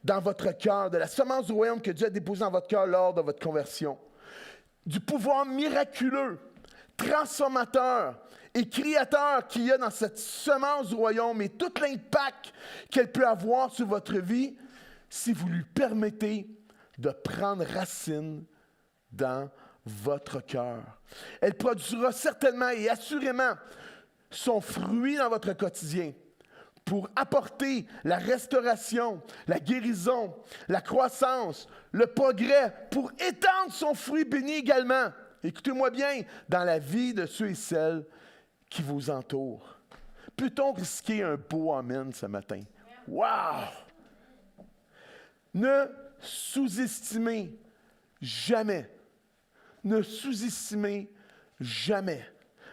dans votre cœur, de la semence du royaume que Dieu a déposé dans votre cœur lors de votre conversion. Du pouvoir miraculeux, transformateur et créateur qu'il y a dans cette semence du royaume et tout l'impact qu'elle peut avoir sur votre vie si vous lui permettez de prendre racine dans votre cœur. Elle produira certainement et assurément son fruit dans votre quotidien pour apporter la restauration, la guérison, la croissance, le progrès, pour étendre son fruit béni également. Écoutez-moi bien, dans la vie de ceux et celles qui vous entourent. Peut-on risquer un beau amen ce matin? Wow! Ne sous-estimez jamais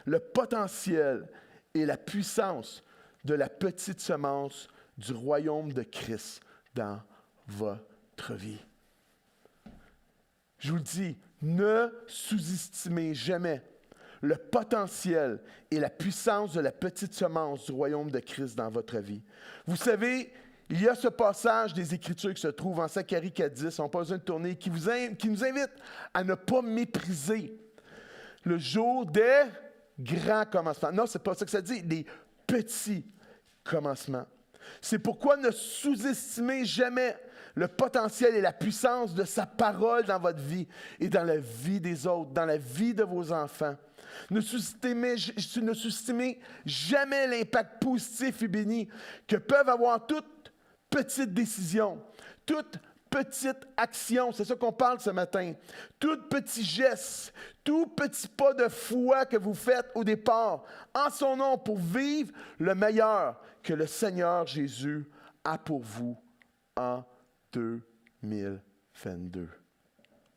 le potentiel et la puissance de la petite semence du royaume de Christ dans votre vie. Je vous le dis, ne sous-estimez jamais le potentiel et la puissance de la petite semence du royaume de Christ dans votre vie. Vous savez, il y a ce passage des Écritures qui se trouve en Zacharie 4:10, on n'a pas besoin de tourner, qui nous invite à ne pas mépriser le jour des grands commencements. Non, c'est pas ça que ça dit, des petits commencements. C'est pourquoi ne sous-estimez jamais le potentiel et la puissance de sa parole dans votre vie et dans la vie des autres, dans la vie de vos enfants. Ne sous-estimez jamais l'impact positif et béni que peuvent avoir toutes petites décisions, toute petite action, c'est ça qu'on parle ce matin, tout petit geste, tout petit pas de foi que vous faites au départ, en son nom, pour vivre le meilleur que le Seigneur Jésus a pour vous en 2022.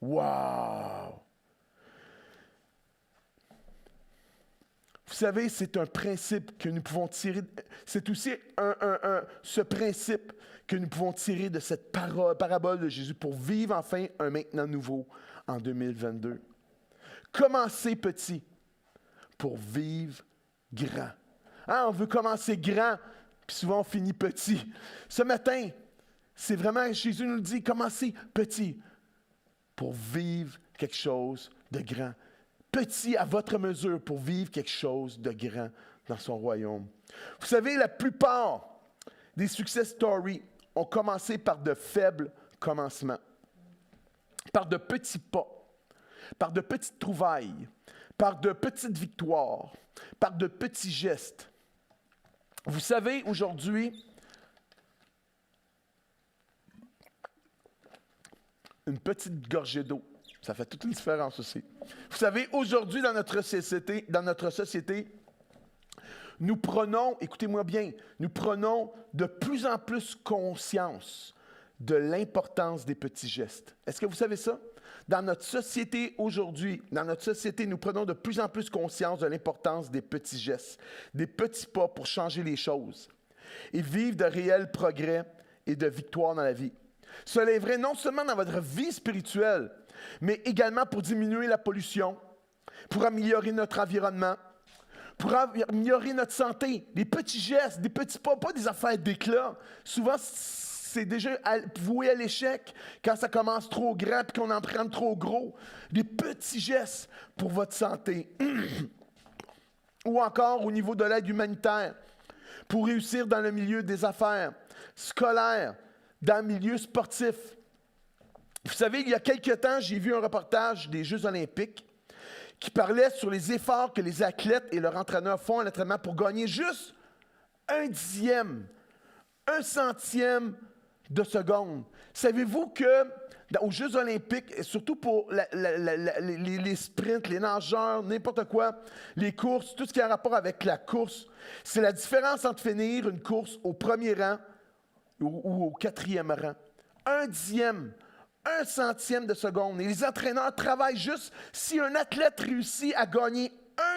Wow! Vous savez, c'est un principe que nous pouvons tirer, c'est aussi ce principe que nous pouvons tirer de cette parabole de Jésus pour vivre enfin un maintenant nouveau en 2022. Commencez petit. pour vivre grand. Hein, on veut commencer grand, puis souvent on finit petit. Ce matin, c'est vraiment, Jésus nous le dit, commencez petit pour vivre quelque chose de grand. Petit à votre mesure pour vivre quelque chose de grand dans son royaume. Vous savez, la plupart des success stories ont commencé par de faibles commencements, par de petits pas, par de petites trouvailles, par de petites victoires, par de petits gestes. Vous savez, aujourd'hui, une petite gorgée d'eau, ça fait toute une différence aussi. Vous savez, aujourd'hui, dans notre société, nous prenons, écoutez-moi bien, nous prenons de plus en plus conscience de l'importance des petits gestes. Est-ce que vous savez ça? Dans notre société aujourd'hui, nous prenons de plus en plus conscience de l'importance des petits gestes, des petits pas pour changer les choses et vivre de réels progrès et de victoires dans la vie. Cela est vrai non seulement dans votre vie spirituelle, mais également pour diminuer la pollution, pour améliorer notre environnement, pour améliorer notre santé. Des petits gestes, des petits pas, pas des affaires d'éclat. Souvent, c'est déjà voué à l'échec quand ça commence trop grand et qu'on en prend trop gros. Des petits gestes pour votre santé. Ou encore au niveau de l'aide humanitaire, pour réussir dans le milieu des affaires, scolaires, dans le milieu sportif. Vous savez, il y a quelque temps, j'ai vu un reportage des Jeux olympiques qui parlait sur les efforts que les athlètes et leurs entraîneurs font à l'entraînement pour gagner juste 1/10, 1/100 de seconde. Savez-vous que aux Jeux olympiques, et surtout pour les sprints, les nageurs, n'importe quoi, les courses, tout ce qui a rapport avec la course, c'est la différence entre finir une course au premier rang ou au 4e rang. 1/10, 1/100 de seconde. Et les entraîneurs travaillent juste, si un athlète réussit à gagner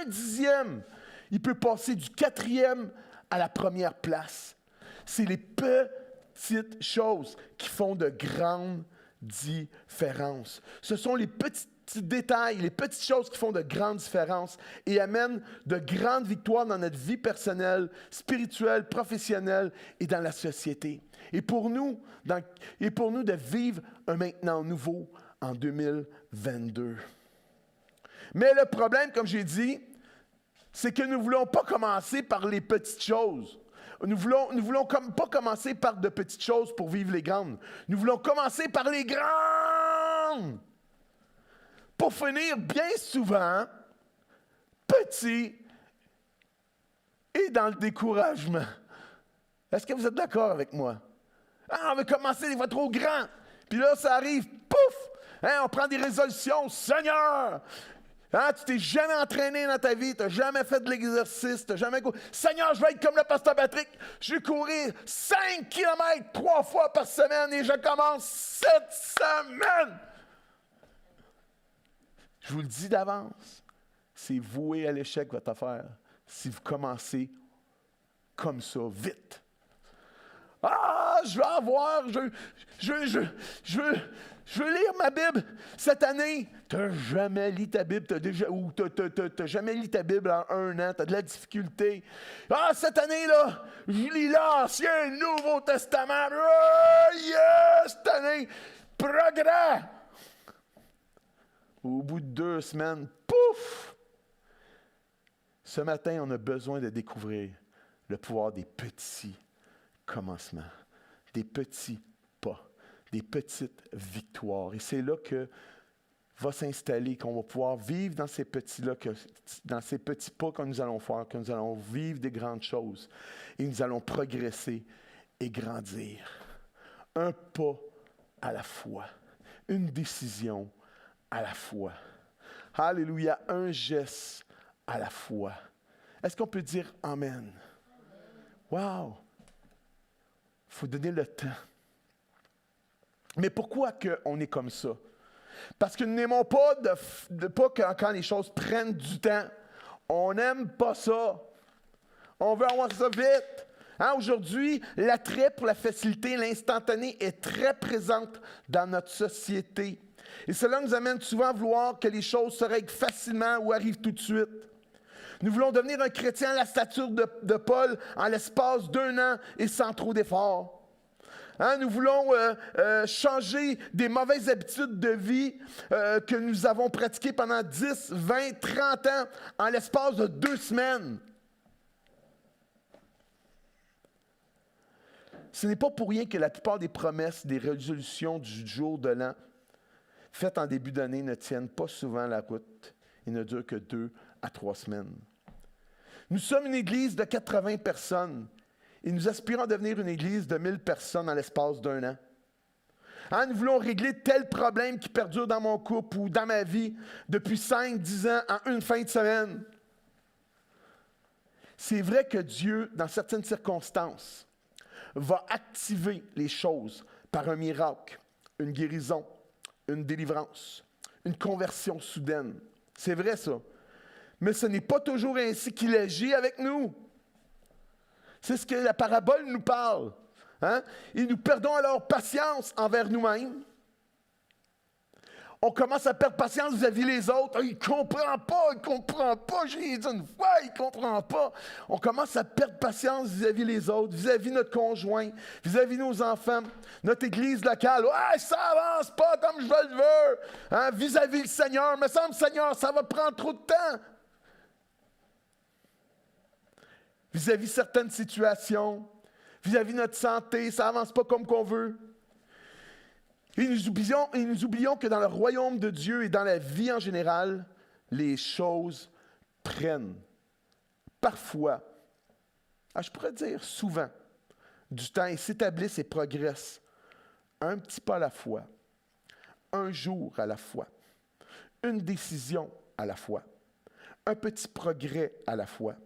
1/10, il peut passer du 4e à la première place. C'est les petites choses qui font de grandes différences. Ce sont les petits détails, les petites choses qui font de grandes différences et amènent de grandes victoires dans notre vie personnelle, spirituelle, professionnelle et dans la société. Et pour nous de vivre un maintenant nouveau en 2022. Mais le problème, comme j'ai dit, c'est que nous ne voulons pas commencer par les petites choses. Nous voulons pas commencer par de petites choses pour vivre les grandes. Nous voulons commencer par les grandes. Pour finir bien souvent petit et dans le découragement. Est-ce que vous êtes d'accord avec moi? Ah, on veut commencer des fois trop grand. Puis là, ça arrive, pouf! Hein, on prend des résolutions. Seigneur! Hein, tu t'es jamais entraîné dans ta vie, tu n'as jamais fait de l'exercice, tu n'as jamais couru. Seigneur, je vais être comme le pasteur Patrick. Je vais courir 5 km 3 fois par semaine et je commence cette semaine. Je vous le dis d'avance, c'est voué à l'échec votre affaire si vous commencez comme ça, vite. Ah, je veux lire ma Bible cette année. Tu n'as jamais lu ta Bible, t'as jamais lu ta Bible en 1 an, tu as de la difficulté. Ah, cette année-là, je lis l'Ancien et le Nouveau Testament. Oh, yes, cette année, progrès. Au bout de 2 semaines, pouf! Ce matin, on a besoin de découvrir le pouvoir des petits commencements, des petits pas, des petites victoires. Et c'est là que va s'installer, qu'on va pouvoir vivre dans ces petits pas que nous allons faire, que nous allons vivre des grandes choses. Et nous allons progresser et grandir. Un pas à la fois, une décision à la fois. Alléluia, un geste à la fois. Est-ce qu'on peut dire Amen? Wow! Il faut donner le temps. Mais pourquoi on est comme ça? Parce que nous n'aimons pas quand les choses prennent du temps. On n'aime pas ça. On veut avoir ça vite. Hein, aujourd'hui, l'attrait pour la facilité, l'instantané est très présente dans notre société. Et cela nous amène souvent à vouloir que les choses se règlent facilement ou arrivent tout de suite. Nous voulons devenir un chrétien à la stature de Paul en l'espace d'1 an et sans trop d'efforts. Nous voulons changer des mauvaises habitudes de vie que nous avons pratiquées pendant 10, 20, 30 ans en l'espace de 2 semaines. Ce n'est pas pour rien que la plupart des promesses, des résolutions du jour de l'an faites en début d'année ne tiennent pas souvent la route et ne durent que 2 à 3 semaines. Nous sommes une église de 80 personnes et nous aspirons à devenir une église de 1000 personnes en l'espace d'1 an. Nous voulons régler tel problème qui perdure dans mon couple ou dans ma vie depuis 5, 10 ans en une fin de semaine. C'est vrai que Dieu, dans certaines circonstances, va activer les choses par un miracle, une guérison, une délivrance, une conversion soudaine. C'est vrai ça. Mais ce n'est pas toujours ainsi qu'il agit avec nous. C'est ce que la parabole nous parle. Et nous perdons alors patience envers nous-mêmes. On commence à perdre patience vis-à-vis des autres. Il ne comprend pas. Je l'ai dit une fois, il ne comprend pas. On commence à perdre patience vis-à-vis des autres, vis-à-vis notre conjoint, vis-à-vis nos enfants, notre église locale. Ça n'avance pas comme je le veux. Vis-à-vis le Seigneur. Il me semble, Seigneur, ça va prendre trop de temps. Vis-à-vis certaines situations, vis-à-vis notre santé, ça n'avance pas comme qu'on veut. Et nous oublions que dans le royaume de Dieu et dans la vie en général, les choses prennent parfois, je pourrais dire souvent, du temps et s'établissent et progressent un petit pas à la fois, un jour à la fois, une décision à la fois, un petit progrès à la fois,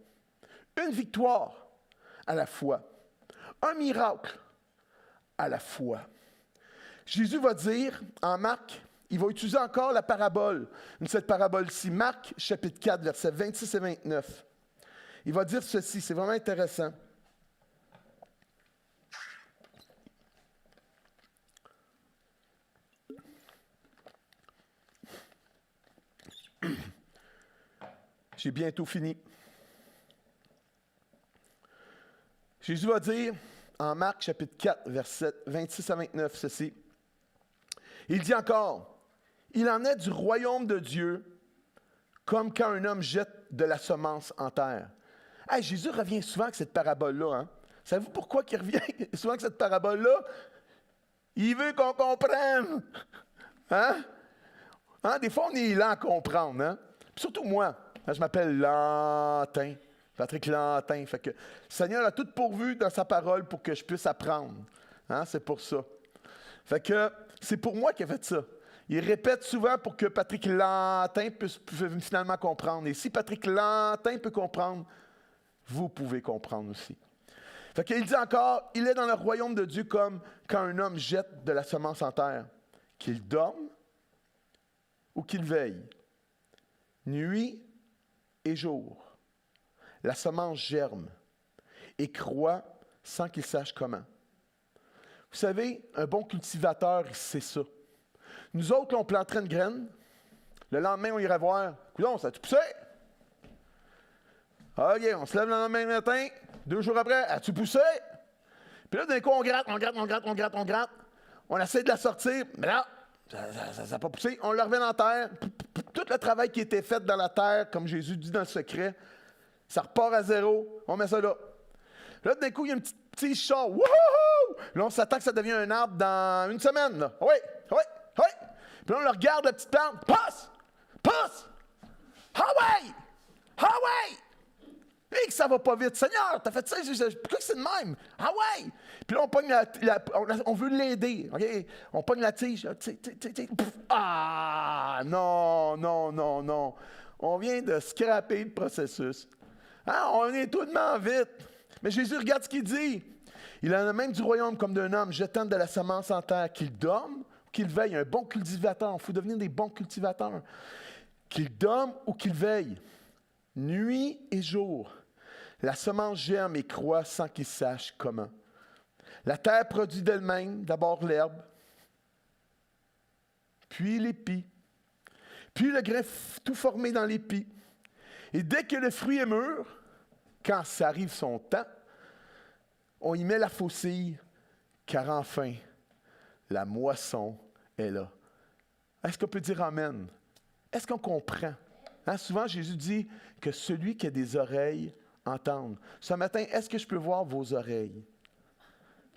une victoire à la fois, un miracle à la fois. Jésus va dire en Marc, il va utiliser encore la parabole, cette parabole-ci, Marc chapitre 4, versets 26 et 29. Il va dire ceci, c'est vraiment intéressant. J'ai bientôt fini. Jésus va dire en Marc chapitre 4, versets 26 à 29, ceci. Il dit encore, « Il en est du royaume de Dieu comme quand un homme jette de la semence en terre. » Jésus revient souvent avec cette parabole-là. Savez-vous pourquoi il revient souvent avec cette parabole-là? Il veut qu'on comprenne. Des fois, on est lent à comprendre. Puis surtout moi, je m'appelle Lantin. Patrick Lantin. Fait que le Seigneur a tout pourvu dans sa parole pour que je puisse apprendre. C'est pour ça. Fait que c'est pour moi qu'il a fait ça. Il répète souvent pour que Patrick Lantin puisse finalement comprendre. Et si Patrick Lantin peut comprendre, vous pouvez comprendre aussi. Fait qu'il dit encore, il est dans le royaume de Dieu comme quand un homme jette de la semence en terre, qu'il dorme ou qu'il veille, nuit et jour. La semence germe et croît sans qu'il sache comment. Vous savez, un bon cultivateur, c'est ça. Nous autres, on planterait une graine. Le lendemain, on irait voir. Coudonc, ça a-tu poussé? OK, on se lève le lendemain matin. 2 jours après, as-tu poussé? Puis là, d'un coup, on gratte. On essaie de la sortir. Mais là, ça n'a pas poussé. On le remet dans la terre. Tout le travail qui était fait dans la terre, comme Jésus dit dans le secret, ça repart à zéro. On met ça là. Là, d'un coup, il y a un petit chat. Wouhou! Là, on s'attend que ça devienne un arbre dans 1 semaine. Là. Oui. Puis là, on le regarde, la petite plante. Pousse! Highway! Et que ça va pas vite. Seigneur, t'as fait ça? Pourquoi c'est de même? Puis là, on pogne on veut l'aider. Okay? On pogne la tige. Non. On vient de scraper le processus. On est tout de même vite. Mais Jésus, regarde ce qu'il dit. Il en a même du royaume comme d'un homme jetant de la semence en terre, qu'il dorme ou qu'il veille. Un bon cultivateur. Il faut devenir des bons cultivateurs. Qu'il dorme ou qu'il veille. Nuit et jour. La semence germe et croît sans qu'il sache comment. La terre produit d'elle-même d'abord l'herbe, puis l'épi, puis le grain tout formé dans l'épi. Et dès que le fruit est mûr, quand ça arrive son temps, on y met la faucille, car enfin, la moisson est là. Est-ce qu'on peut dire amen? Est-ce qu'on comprend? Hein, souvent, Jésus dit que celui qui a des oreilles entende. Ce matin, est-ce que je peux voir vos oreilles?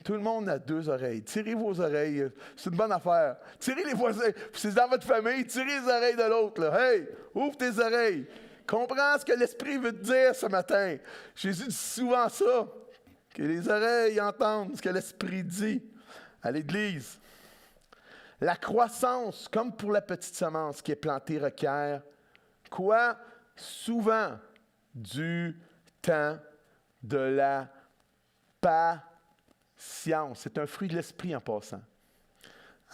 Tout le monde a 2 oreilles. Tirez vos oreilles. C'est une bonne affaire. Tirez les voisins. C'est dans votre famille. Tirez les oreilles de l'autre. Là. Hey, ouvre tes oreilles. Comprends ce que l'Esprit veut te dire ce matin. Jésus dit souvent ça. Que les oreilles entendent ce que l'Esprit dit à l'Église. La croissance, comme pour la petite semence qui est plantée, requiert quoi? Souvent du temps, de la patience. C'est un fruit de l'Esprit en passant.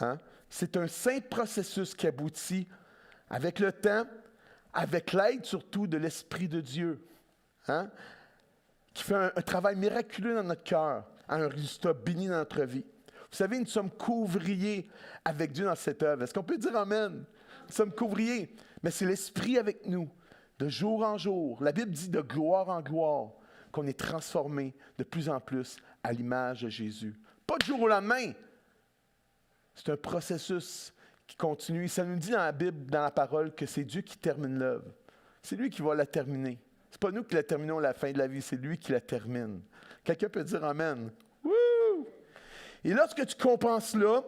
Hein? C'est un saint processus qui aboutit avec le temps, avec l'aide surtout de l'Esprit de Dieu, hein? Qui fait un travail miraculeux dans notre cœur, un résultat béni dans notre vie. Vous savez, nous sommes qu'ouvriers avec Dieu dans cette œuvre. Est-ce qu'on peut dire amen? Nous sommes qu'ouvriers, mais c'est l'Esprit avec nous, de jour en jour. La Bible dit de gloire en gloire, qu'on est transformé de plus en plus à l'image de Jésus. Pas du jour au lendemain. C'est un processus qui continue. Ça nous dit dans la Bible, dans la parole, que c'est Dieu qui termine l'œuvre. C'est lui qui va la terminer. Ce n'est pas nous qui la terminons à la fin de la vie, c'est lui qui la termine. Quelqu'un peut dire amen. Wouh! Et lorsque tu comprends cela,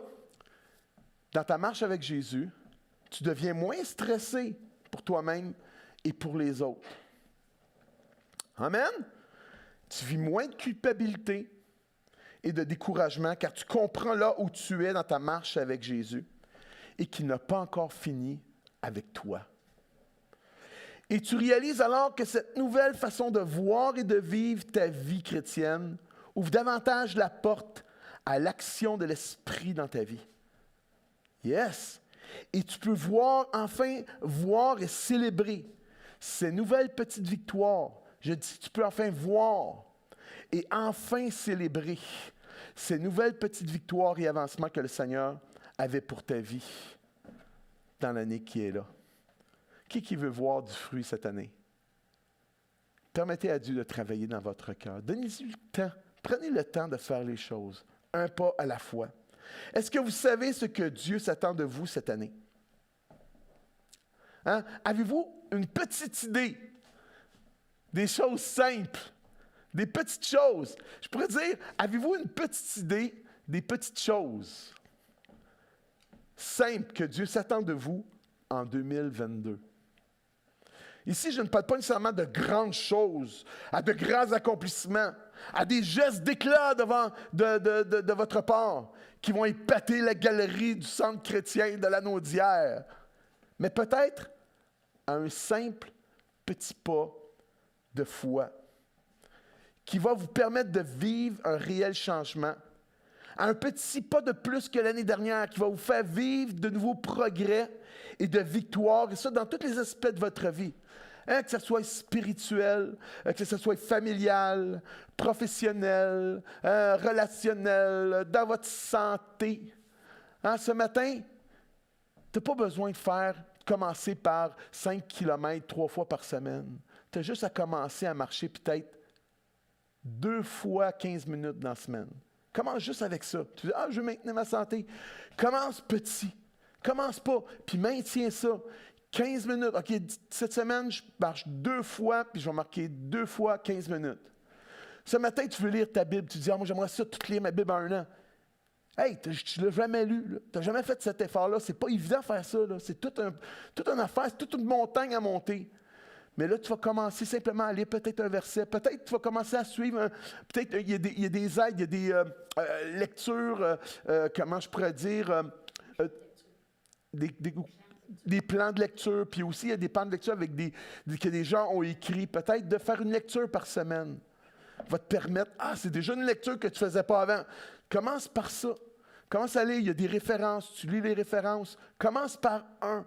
dans ta marche avec Jésus, tu deviens moins stressé pour toi-même et pour les autres. Amen? Tu vis moins de culpabilité et de découragement car tu comprends là où tu es dans ta marche avec Jésus et qu'il n'a pas encore fini avec toi. Et tu réalises alors que cette nouvelle façon de voir et de vivre ta vie chrétienne ouvre davantage la porte à l'action de l'Esprit dans ta vie. Yes! Et tu peux enfin voir et célébrer ces nouvelles petites victoires. Je dis, tu peux enfin voir et enfin célébrer ces nouvelles petites victoires et avancements que le Seigneur avait pour ta vie dans l'année qui est là. Qui veut voir du fruit cette année? Permettez à Dieu de travailler dans votre cœur. Donnez-lui le temps. Prenez le temps de faire les choses, un pas à la fois. Est-ce que vous savez ce que Dieu s'attend de vous cette année? Hein? Avez-vous une petite idée des choses simples, des petites choses? Je pourrais dire, avez-vous une petite idée des petites choses simples que Dieu s'attend de vous en 2022? Ici, je ne parle pas nécessairement de grandes choses, à de grands accomplissements, à des gestes d'éclat de votre part qui vont épater la galerie du centre chrétien de la Naudière. Mais peut-être à un simple petit pas de foi qui va vous permettre de vivre un réel changement. À un petit pas de plus que l'année dernière qui va vous faire vivre de nouveaux progrès et de victoires, et ça dans tous les aspects de votre vie. Hein, que ce soit spirituel, que ce soit familial, professionnel, relationnel, dans votre santé. Hein, ce matin, tu n'as pas besoin de commencer par 5 km 3 fois par semaine. Tu as juste à commencer à marcher peut-être 2 fois 15 minutes dans la semaine. Commence juste avec ça. Tu dis, je veux maintenir ma santé. Commence petit. Commence pas, puis maintiens ça. 15 minutes. OK, cette semaine, je marche 2 fois, puis je vais marquer 2 fois 15 minutes. Ce matin, tu veux lire ta Bible. Tu dis, moi, j'aimerais ça, tout lire ma Bible en 1 an. Hey, tu ne l'as jamais lu. Tu n'as jamais fait cet effort-là. C'est pas évident de faire ça. Là. C'est toute une affaire, c'est toute une montagne à monter. Mais là, tu vas commencer simplement à lire peut-être un verset. Peut-être tu vas commencer à suivre. Peut-être il y a des aides, il y a des lectures, comment je pourrais dire, des plans de lecture. Puis aussi, il y a des plans de lecture que des gens ont écrits. Peut-être de faire une lecture par semaine va te permettre, c'est déjà une lecture que tu ne faisais pas avant. Commence par ça. Commence à lire. Il y a des références. Tu lis les références. Commence par un.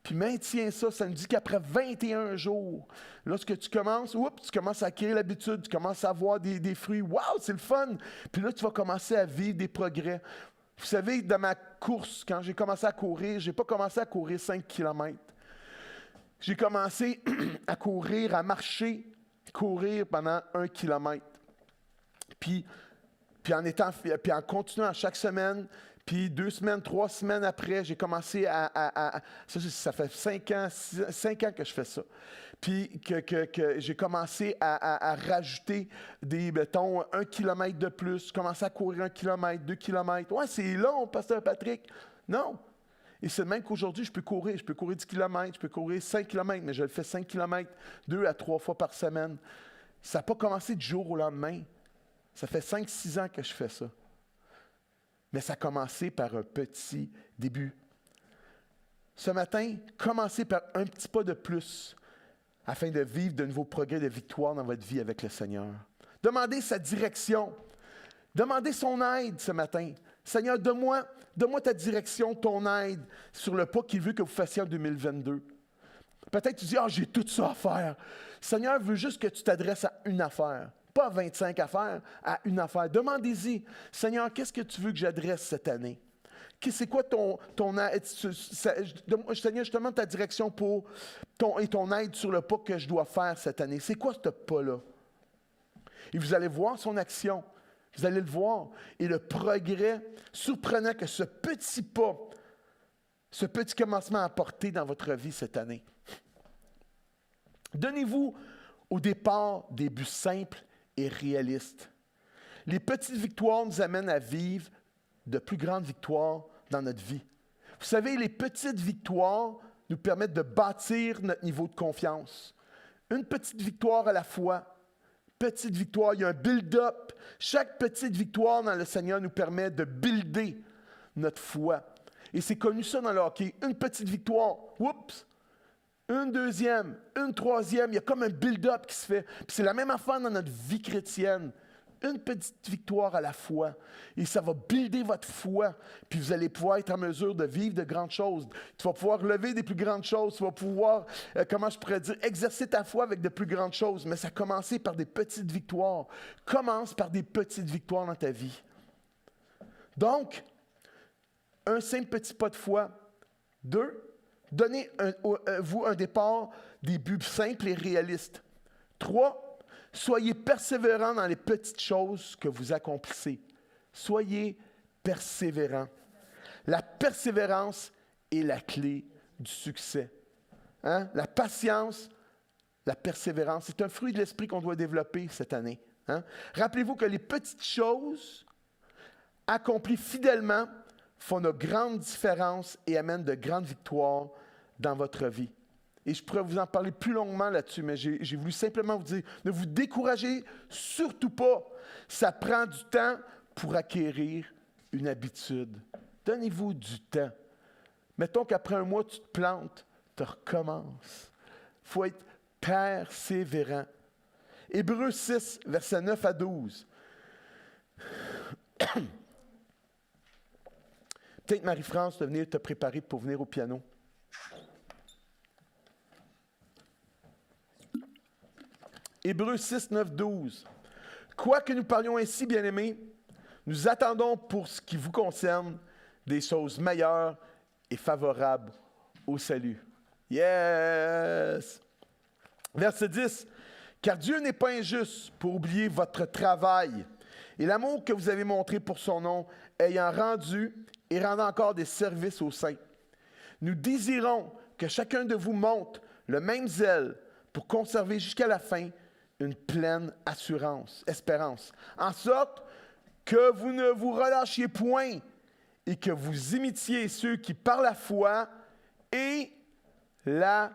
Puis maintiens ça. Ça nous dit qu'après 21 jours, lorsque tu commences, tu commences à acquérir l'habitude, tu commences à avoir des fruits. Wow, c'est le fun! Puis là, tu vas commencer à vivre des progrès. Vous savez, dans ma course, quand j'ai commencé à courir, je n'ai pas commencé à courir 5 km. j'ai commencé à courir, à marcher, courir pendant 1 kilomètre. Puis en continuant chaque semaine, puis 2 semaines, 3 semaines après, j'ai commencé ça fait 5 ans que je fais ça. Puis que j'ai commencé à rajouter mettons, 1 kilomètre de plus, commencer à courir 1 kilomètre, 2 kilomètres. Ouais, c'est long, pasteur Patrick. Non. Et c'est même qu'aujourd'hui, je peux courir 10 km, je peux courir 5 km, mais je le fais 5 km 2 à 3 fois par semaine. Ça n'a pas commencé du jour au lendemain. Ça fait 5-6 ans que je fais ça. Mais ça a commencé par un petit début. Ce matin, commencez par un petit pas de plus afin de vivre de nouveaux progrès de victoire dans votre vie avec le Seigneur. Demandez sa direction. Demandez son aide ce matin. Seigneur, donne-moi ta direction, ton aide sur le pas qu'il veut que vous fassiez en 2022. Peut-être tu dis, j'ai tout ça à faire. Seigneur veut juste que tu t'adresses à une affaire. Pas à 25 affaires, à une affaire. Demandez-y, Seigneur, qu'est-ce que tu veux que j'adresse cette année? C'est quoi ton aide? Seigneur, je te demande ta direction pour ton aide sur le pas que je dois faire cette année. C'est quoi ce pas-là? Et vous allez voir son action. Vous allez le voir. Et le progrès surprenant que ce petit pas, ce petit commencement a apporté dans votre vie cette année. Donnez-vous au départ des buts simples et réalistes. Les petites victoires nous amènent à vivre de plus grandes victoires dans notre vie. Vous savez, les petites victoires nous permettent de bâtir notre niveau de confiance. Une petite victoire à la fois. Petite victoire, il y a un build-up. Chaque petite victoire dans le Seigneur nous permet de builder notre foi. Et c'est connu ça dans le hockey. Une petite victoire, oups! Une deuxième, une troisième, il y a comme un build-up qui se fait. Puis c'est la même affaire dans notre vie chrétienne. Une petite victoire à la fois. Et ça va builder votre foi. Puis vous allez pouvoir être en mesure de vivre de grandes choses. Tu vas pouvoir lever des plus grandes choses. Tu vas pouvoir, exercer ta foi avec de plus grandes choses. Mais ça a commencé par des petites victoires. Commence par des petites victoires dans ta vie. Donc, un simple petit pas de foi. 2, donnez-vous un départ des buts simples et réalistes. 3, soyez persévérants dans les petites choses que vous accomplissez. Soyez persévérants. La persévérance est la clé du succès. Hein? La patience, la persévérance, c'est un fruit de l'esprit qu'on doit développer cette année. Hein? Rappelez-vous que les petites choses accomplies fidèlement font de grandes différences et amènent de grandes victoires dans votre vie. Et je pourrais vous en parler plus longuement là-dessus, mais j'ai voulu simplement vous dire, ne vous découragez surtout pas. Ça prend du temps pour acquérir une habitude. Donnez-vous du temps. Mettons qu'après un mois, tu te plantes, tu recommences. Il faut être persévérant. Hébreux 6, versets 9 à 12. Peut-être Marie-France de venir te préparer pour venir au piano. Hébreux 6, 9, 12. Quoique nous parlions ainsi, bien-aimés, nous attendons pour ce qui vous concerne des choses meilleures et favorables au salut. Yes! Verset 10. Car Dieu n'est pas injuste pour oublier votre travail et l'amour que vous avez montré pour son nom, ayant rendu et rendant encore des services aux saints. Nous désirons que chacun de vous montre le même zèle pour conserver jusqu'à la fin une pleine espérance, en sorte que vous ne vous relâchiez point et que vous imitiez ceux qui, par la foi et la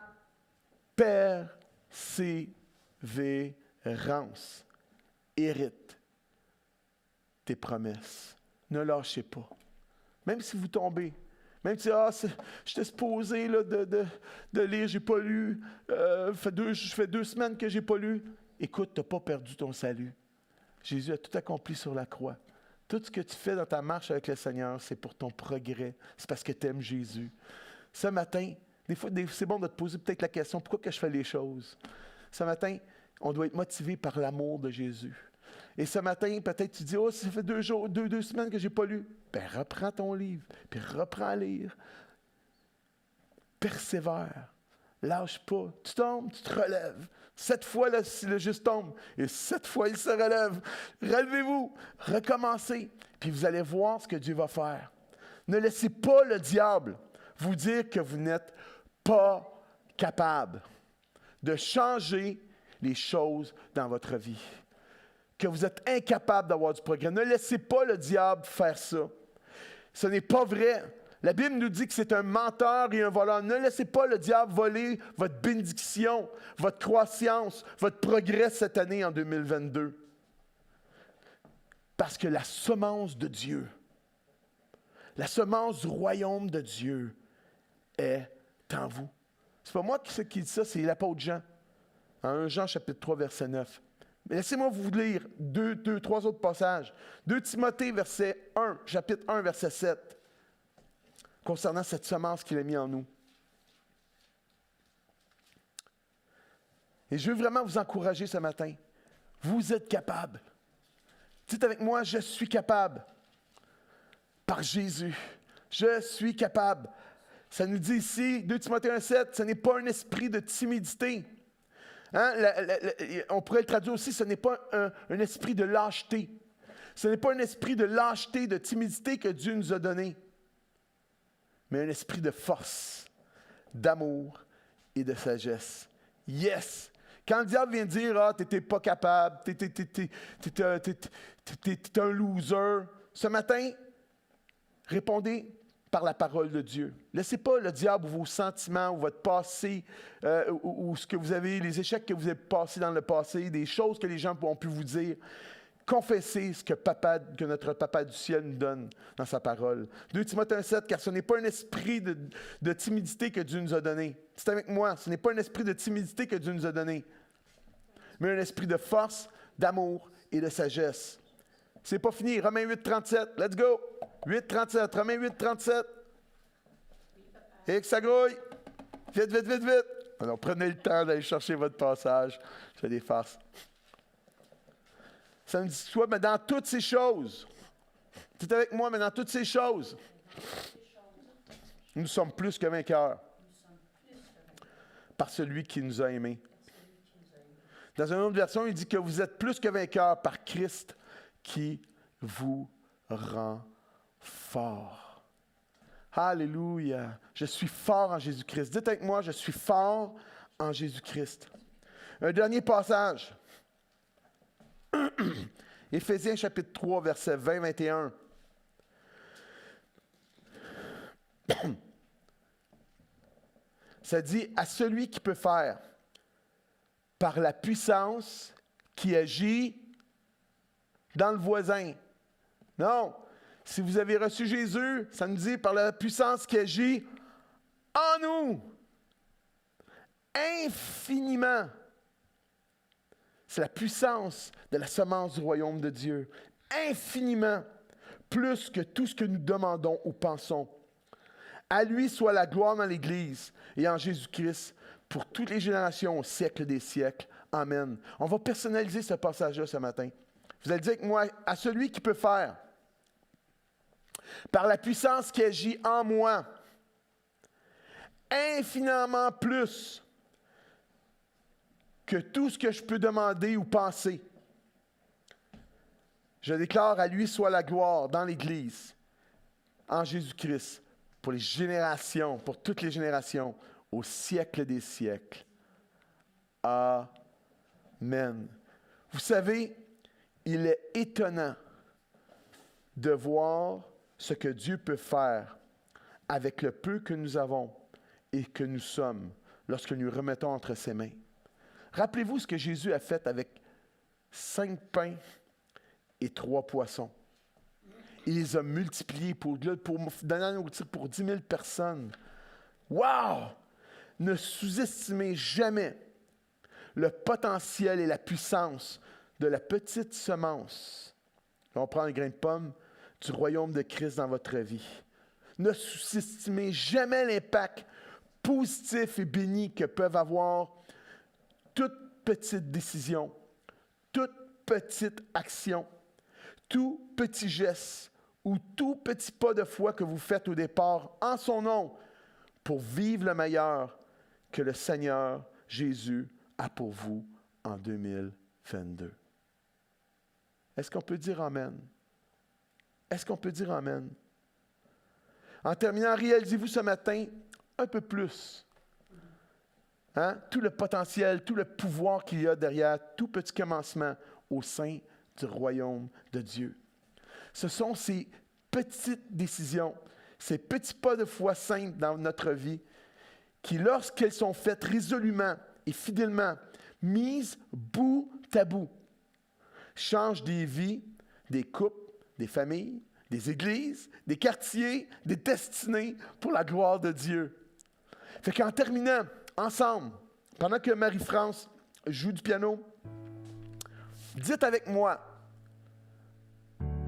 persévérance, héritent tes promesses. Ne lâchez pas. Même si vous tombez, même si j'étais supposé là, de lire, j'ai pas lu, je fais 2 semaines que j'ai pas lu. Écoute, tu n'as pas perdu ton salut. Jésus a tout accompli sur la croix. Tout ce que tu fais dans ta marche avec le Seigneur, c'est pour ton progrès. C'est parce que tu aimes Jésus. Ce matin, des fois, c'est bon de te poser peut-être la question, pourquoi que je fais les choses? Ce matin, on doit être motivé par l'amour de Jésus. Et ce matin, peut-être tu dis, ça fait 2 semaines que je n'ai pas lu. Ben, reprends ton livre, puis reprends à lire. Persévère. Lâche pas. Tu tombes, tu te relèves. 7 fois, le juste tombe. Et 7 fois, il se relève. Relevez-vous. Recommencez. Puis vous allez voir ce que Dieu va faire. Ne laissez pas le diable vous dire que vous n'êtes pas capable de changer les choses dans votre vie. Que vous êtes incapable d'avoir du progrès. Ne laissez pas le diable faire ça. Ce n'est pas vrai. La Bible nous dit que c'est un menteur et un voleur. Ne laissez pas le diable voler votre bénédiction, votre croissance, votre progrès cette année en 2022. Parce que la semence de Dieu, la semence du royaume de Dieu est en vous. C'est pas moi qui dis ça, c'est l'apôtre Jean. En 1 Jean chapitre 3, verset 9. Mais laissez-moi vous lire trois autres passages. 2 Timothée, verset 1, chapitre 1, verset 7, concernant cette semence qu'il a mis en nous. Et je veux vraiment vous encourager ce matin. Vous êtes capable. Dites avec moi, je suis capable. Par Jésus. Je suis capable. Ça nous dit ici, 2 Timothée 1, 7, ce n'est pas un esprit de timidité. Hein? On pourrait le traduire aussi, ce n'est pas un esprit de lâcheté. Ce n'est pas un esprit de lâcheté, de timidité que Dieu nous a donné, mais un esprit de force, d'amour et de sagesse. Yes! Quand le diable vient dire « Ah, t'étais pas capable, t'es un loser », ce matin, répondez par la parole de Dieu. Laissez pas le diable ou vos sentiments ou votre passé ou ce que vous avez, les échecs que vous avez passés dans le passé, des choses que les gens ont pu vous dire. Confessez ce que notre Papa du ciel nous donne dans sa parole. 2 Timothée 1,7, car ce n'est pas un esprit de timidité que Dieu nous a donné. C'est avec moi, ce n'est pas un esprit de timidité que Dieu nous a donné, mais un esprit de force, d'amour et de sagesse. C'est pas fini. Romains 8, 37. Let's go. 8, 37. Romains 8, 37. Et que ça grouille. Vite, vite, vite, vite. Alors, prenez le temps d'aller chercher votre passage. Je l'efface. Ça me dit soit, mais dans toutes ces choses. Tu es avec moi, mais dans toutes ces choses. Nous sommes plus que vainqueurs. Par celui qui nous a aimés. Dans une autre version, il dit que vous êtes plus que vainqueurs par Christ qui vous rend fort. Alléluia. Je suis fort en Jésus-Christ. Dites avec moi, je suis fort en Jésus-Christ. Un dernier passage. Éphésiens chapitre 3, versets 20-21. Ça dit, à celui qui peut faire, par la puissance qui agit dans le voisin. Non. Si vous avez reçu Jésus, ça nous dit par la puissance qui agit en nous. Infiniment. C'est la puissance de la semence du royaume de Dieu. Infiniment. Plus que tout ce que nous demandons ou pensons. À lui soit la gloire dans l'Église et en Jésus-Christ pour toutes les générations au siècle des siècles. Amen. On va personnaliser ce passage-là ce matin. Vous allez dire avec moi, à celui qui peut faire, par la puissance qui agit en moi, infiniment plus que tout ce que je peux demander ou penser. Je déclare à lui soit la gloire dans l'Église, en Jésus-Christ, pour les générations, pour toutes les générations, au siècle des siècles. Amen. Vous savez, il est étonnant de voir ce que Dieu peut faire avec le peu que nous avons et que nous sommes lorsque nous remettons entre ses mains. Rappelez-vous ce que Jésus a fait avec 5 pains et 3 poissons. Il les a multipliés pour donner la nourriture pour 10 000 personnes. Wow! Ne sous-estimez jamais le potentiel et la puissance de la petite semence. On prend un grain de pomme du royaume de Christ dans votre vie. Ne sous-estimez jamais l'impact positif et béni que peuvent avoir toute petite décision, toute petite action, tout petit geste ou tout petit pas de foi que vous faites au départ en son nom pour vivre le meilleur que le Seigneur Jésus a pour vous en 2022. Est-ce qu'on peut dire Amen? Est-ce qu'on peut dire Amen? En terminant, réalisez-vous ce matin un peu plus. Hein? Tout le potentiel, tout le pouvoir qu'il y a derrière tout petit commencement au sein du royaume de Dieu. Ce sont ces petites décisions, ces petits pas de foi simples dans notre vie qui, lorsqu'elles sont faites résolument et fidèlement, mises bout à bout, changent des vies, des couples, des familles, des églises, des quartiers, des destinées pour la gloire de Dieu. Fait qu'en terminant, ensemble, pendant que Marie-France joue du piano, dites avec moi,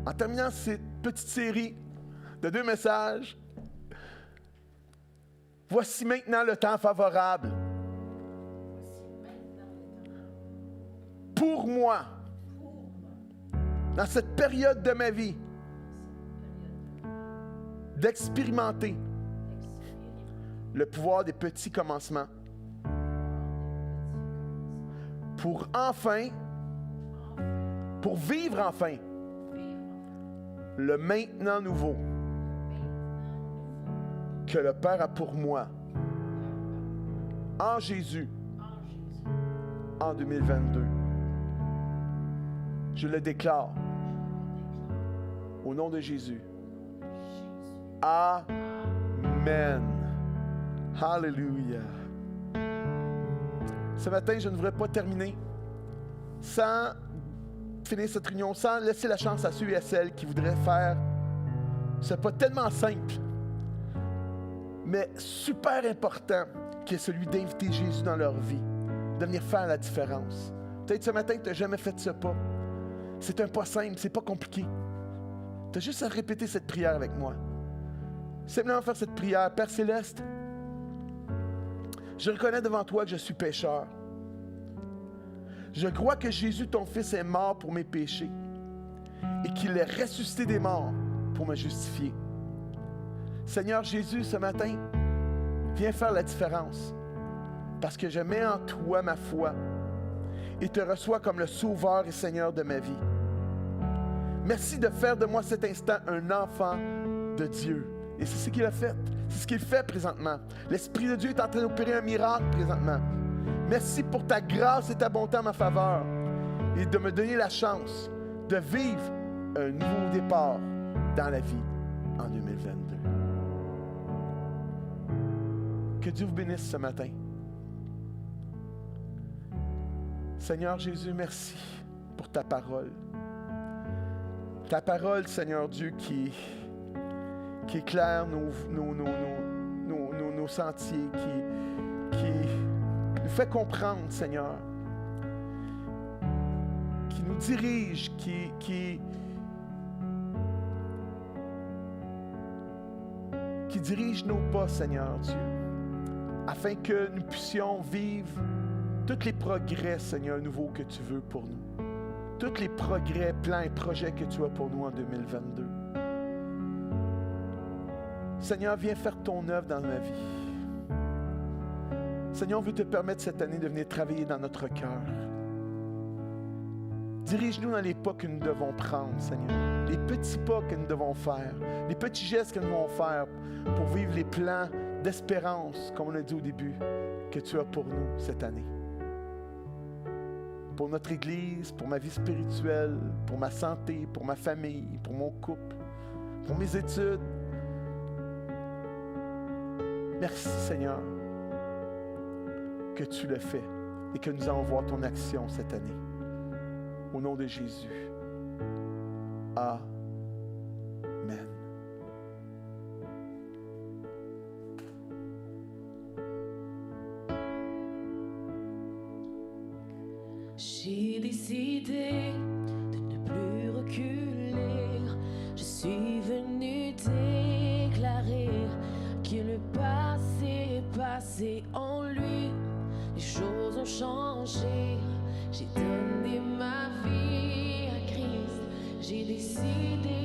en terminant cette petite série de 2 messages, voici maintenant le temps favorable. Pour moi, dans cette période de ma vie, d'expérimenter le pouvoir des petits commencements pour vivre enfin le maintenant nouveau que le Père a pour moi en Jésus en 2022. Je le déclare au nom de Jésus. Amen. Hallelujah. Ce matin, je ne voudrais pas terminer sans finir cette réunion, sans laisser la chance à ceux et à celles qui voudraient faire ce pas tellement simple, mais super important, qui est celui d'inviter Jésus dans leur vie, de venir faire la différence. Peut-être ce matin, tu n'as jamais fait ce pas. C'est un pas simple, c'est pas compliqué. Tu as juste à répéter cette prière avec moi. Simplement faire cette prière. Père Céleste, je reconnais devant toi que je suis pécheur. Je crois que Jésus, ton Fils, est mort pour mes péchés et qu'il est ressuscité des morts pour me justifier. Seigneur Jésus, ce matin, viens faire la différence parce que je mets en toi ma foi et te reçois comme le Sauveur et Seigneur de ma vie. Merci de faire de moi cet instant un enfant de Dieu. Et c'est ce qu'il a fait. C'est ce qu'il fait présentement. L'Esprit de Dieu est en train d'opérer un miracle présentement. Merci pour ta grâce et ta bonté en ma faveur et de me donner la chance de vivre un nouveau départ dans la vie en 2022. Que Dieu vous bénisse ce matin. Seigneur Jésus, merci pour ta parole. Ta parole, Seigneur Dieu, qui éclaire nos sentiers, qui nous fait comprendre, Seigneur, qui nous dirige, qui dirige nos pas, Seigneur Dieu, afin que nous puissions vivre tous les progrès, Seigneur, nouveaux que tu veux pour nous. Tous les progrès, plans et projets que tu as pour nous en 2022. Seigneur, viens faire ton œuvre dans ma vie. Seigneur, on veut te permettre cette année de venir travailler dans notre cœur. Dirige-nous dans les pas que nous devons prendre, Seigneur. Les petits pas que nous devons faire. Les petits gestes que nous devons faire pour vivre les plans d'espérance, comme on a dit au début, que tu as pour nous cette année. Pour notre Église, pour ma vie spirituelle, pour ma santé, pour ma famille, pour mon couple, pour mes études. Merci, Seigneur, que tu le fais et que nous allons voir ton action cette année. Au nom de Jésus. Amen. J'ai décidé de ne plus reculer. Je suis venu déclarer que le passé est passé en lui. Les choses ont changé. J'ai donné ma vie à Christ. J'ai décidé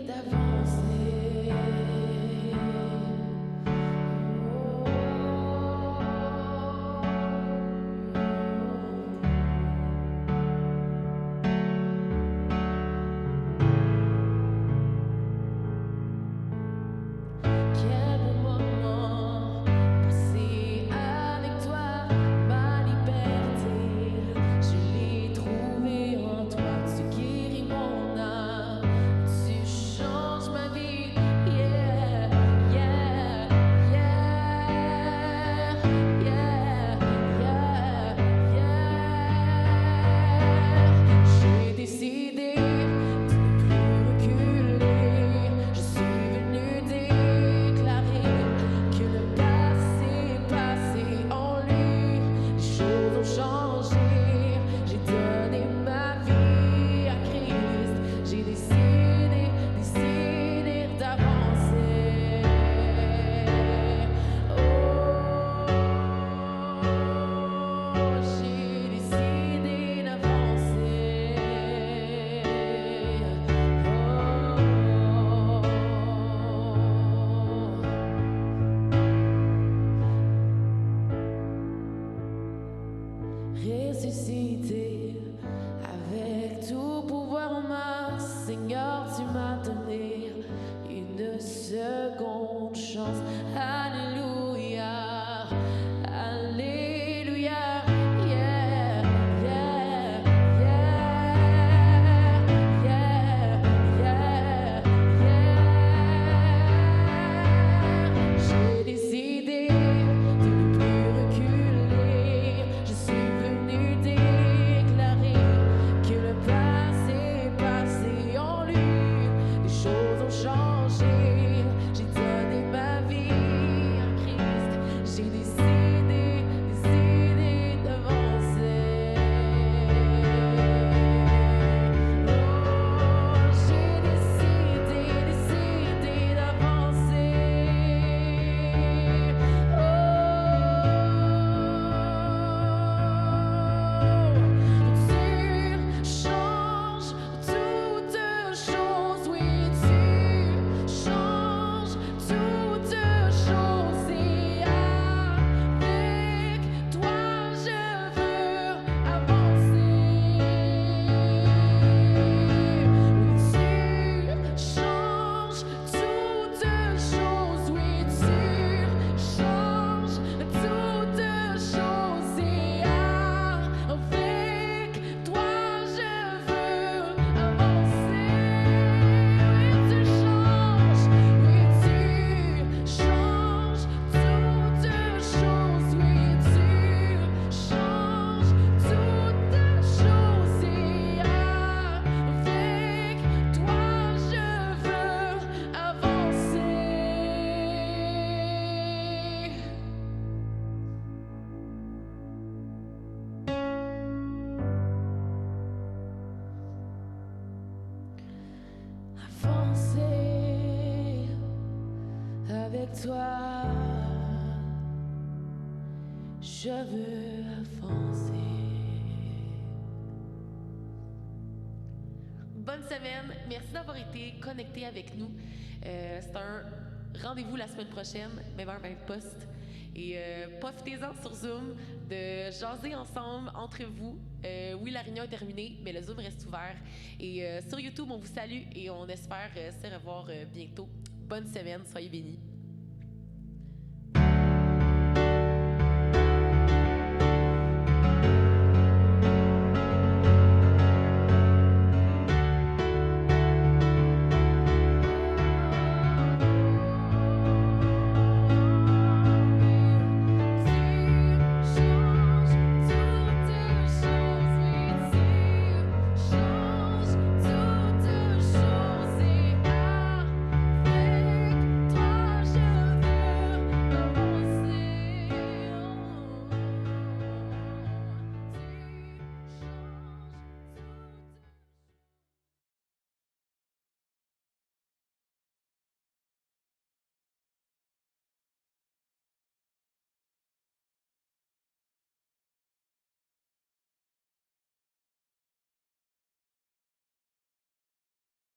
d'avancer. Oh. avec toi, je veux avancer. Bonne semaine. Merci d'avoir été connecté avec nous. C'est un rendez-vous la semaine prochaine, même heure, même poste. Et profitez-en sur Zoom de jaser ensemble entre vous. Oui, la réunion est terminée, mais le Zoom reste ouvert. Et sur YouTube, on vous salue et on espère se revoir bientôt. Bonne semaine, soyez bénis.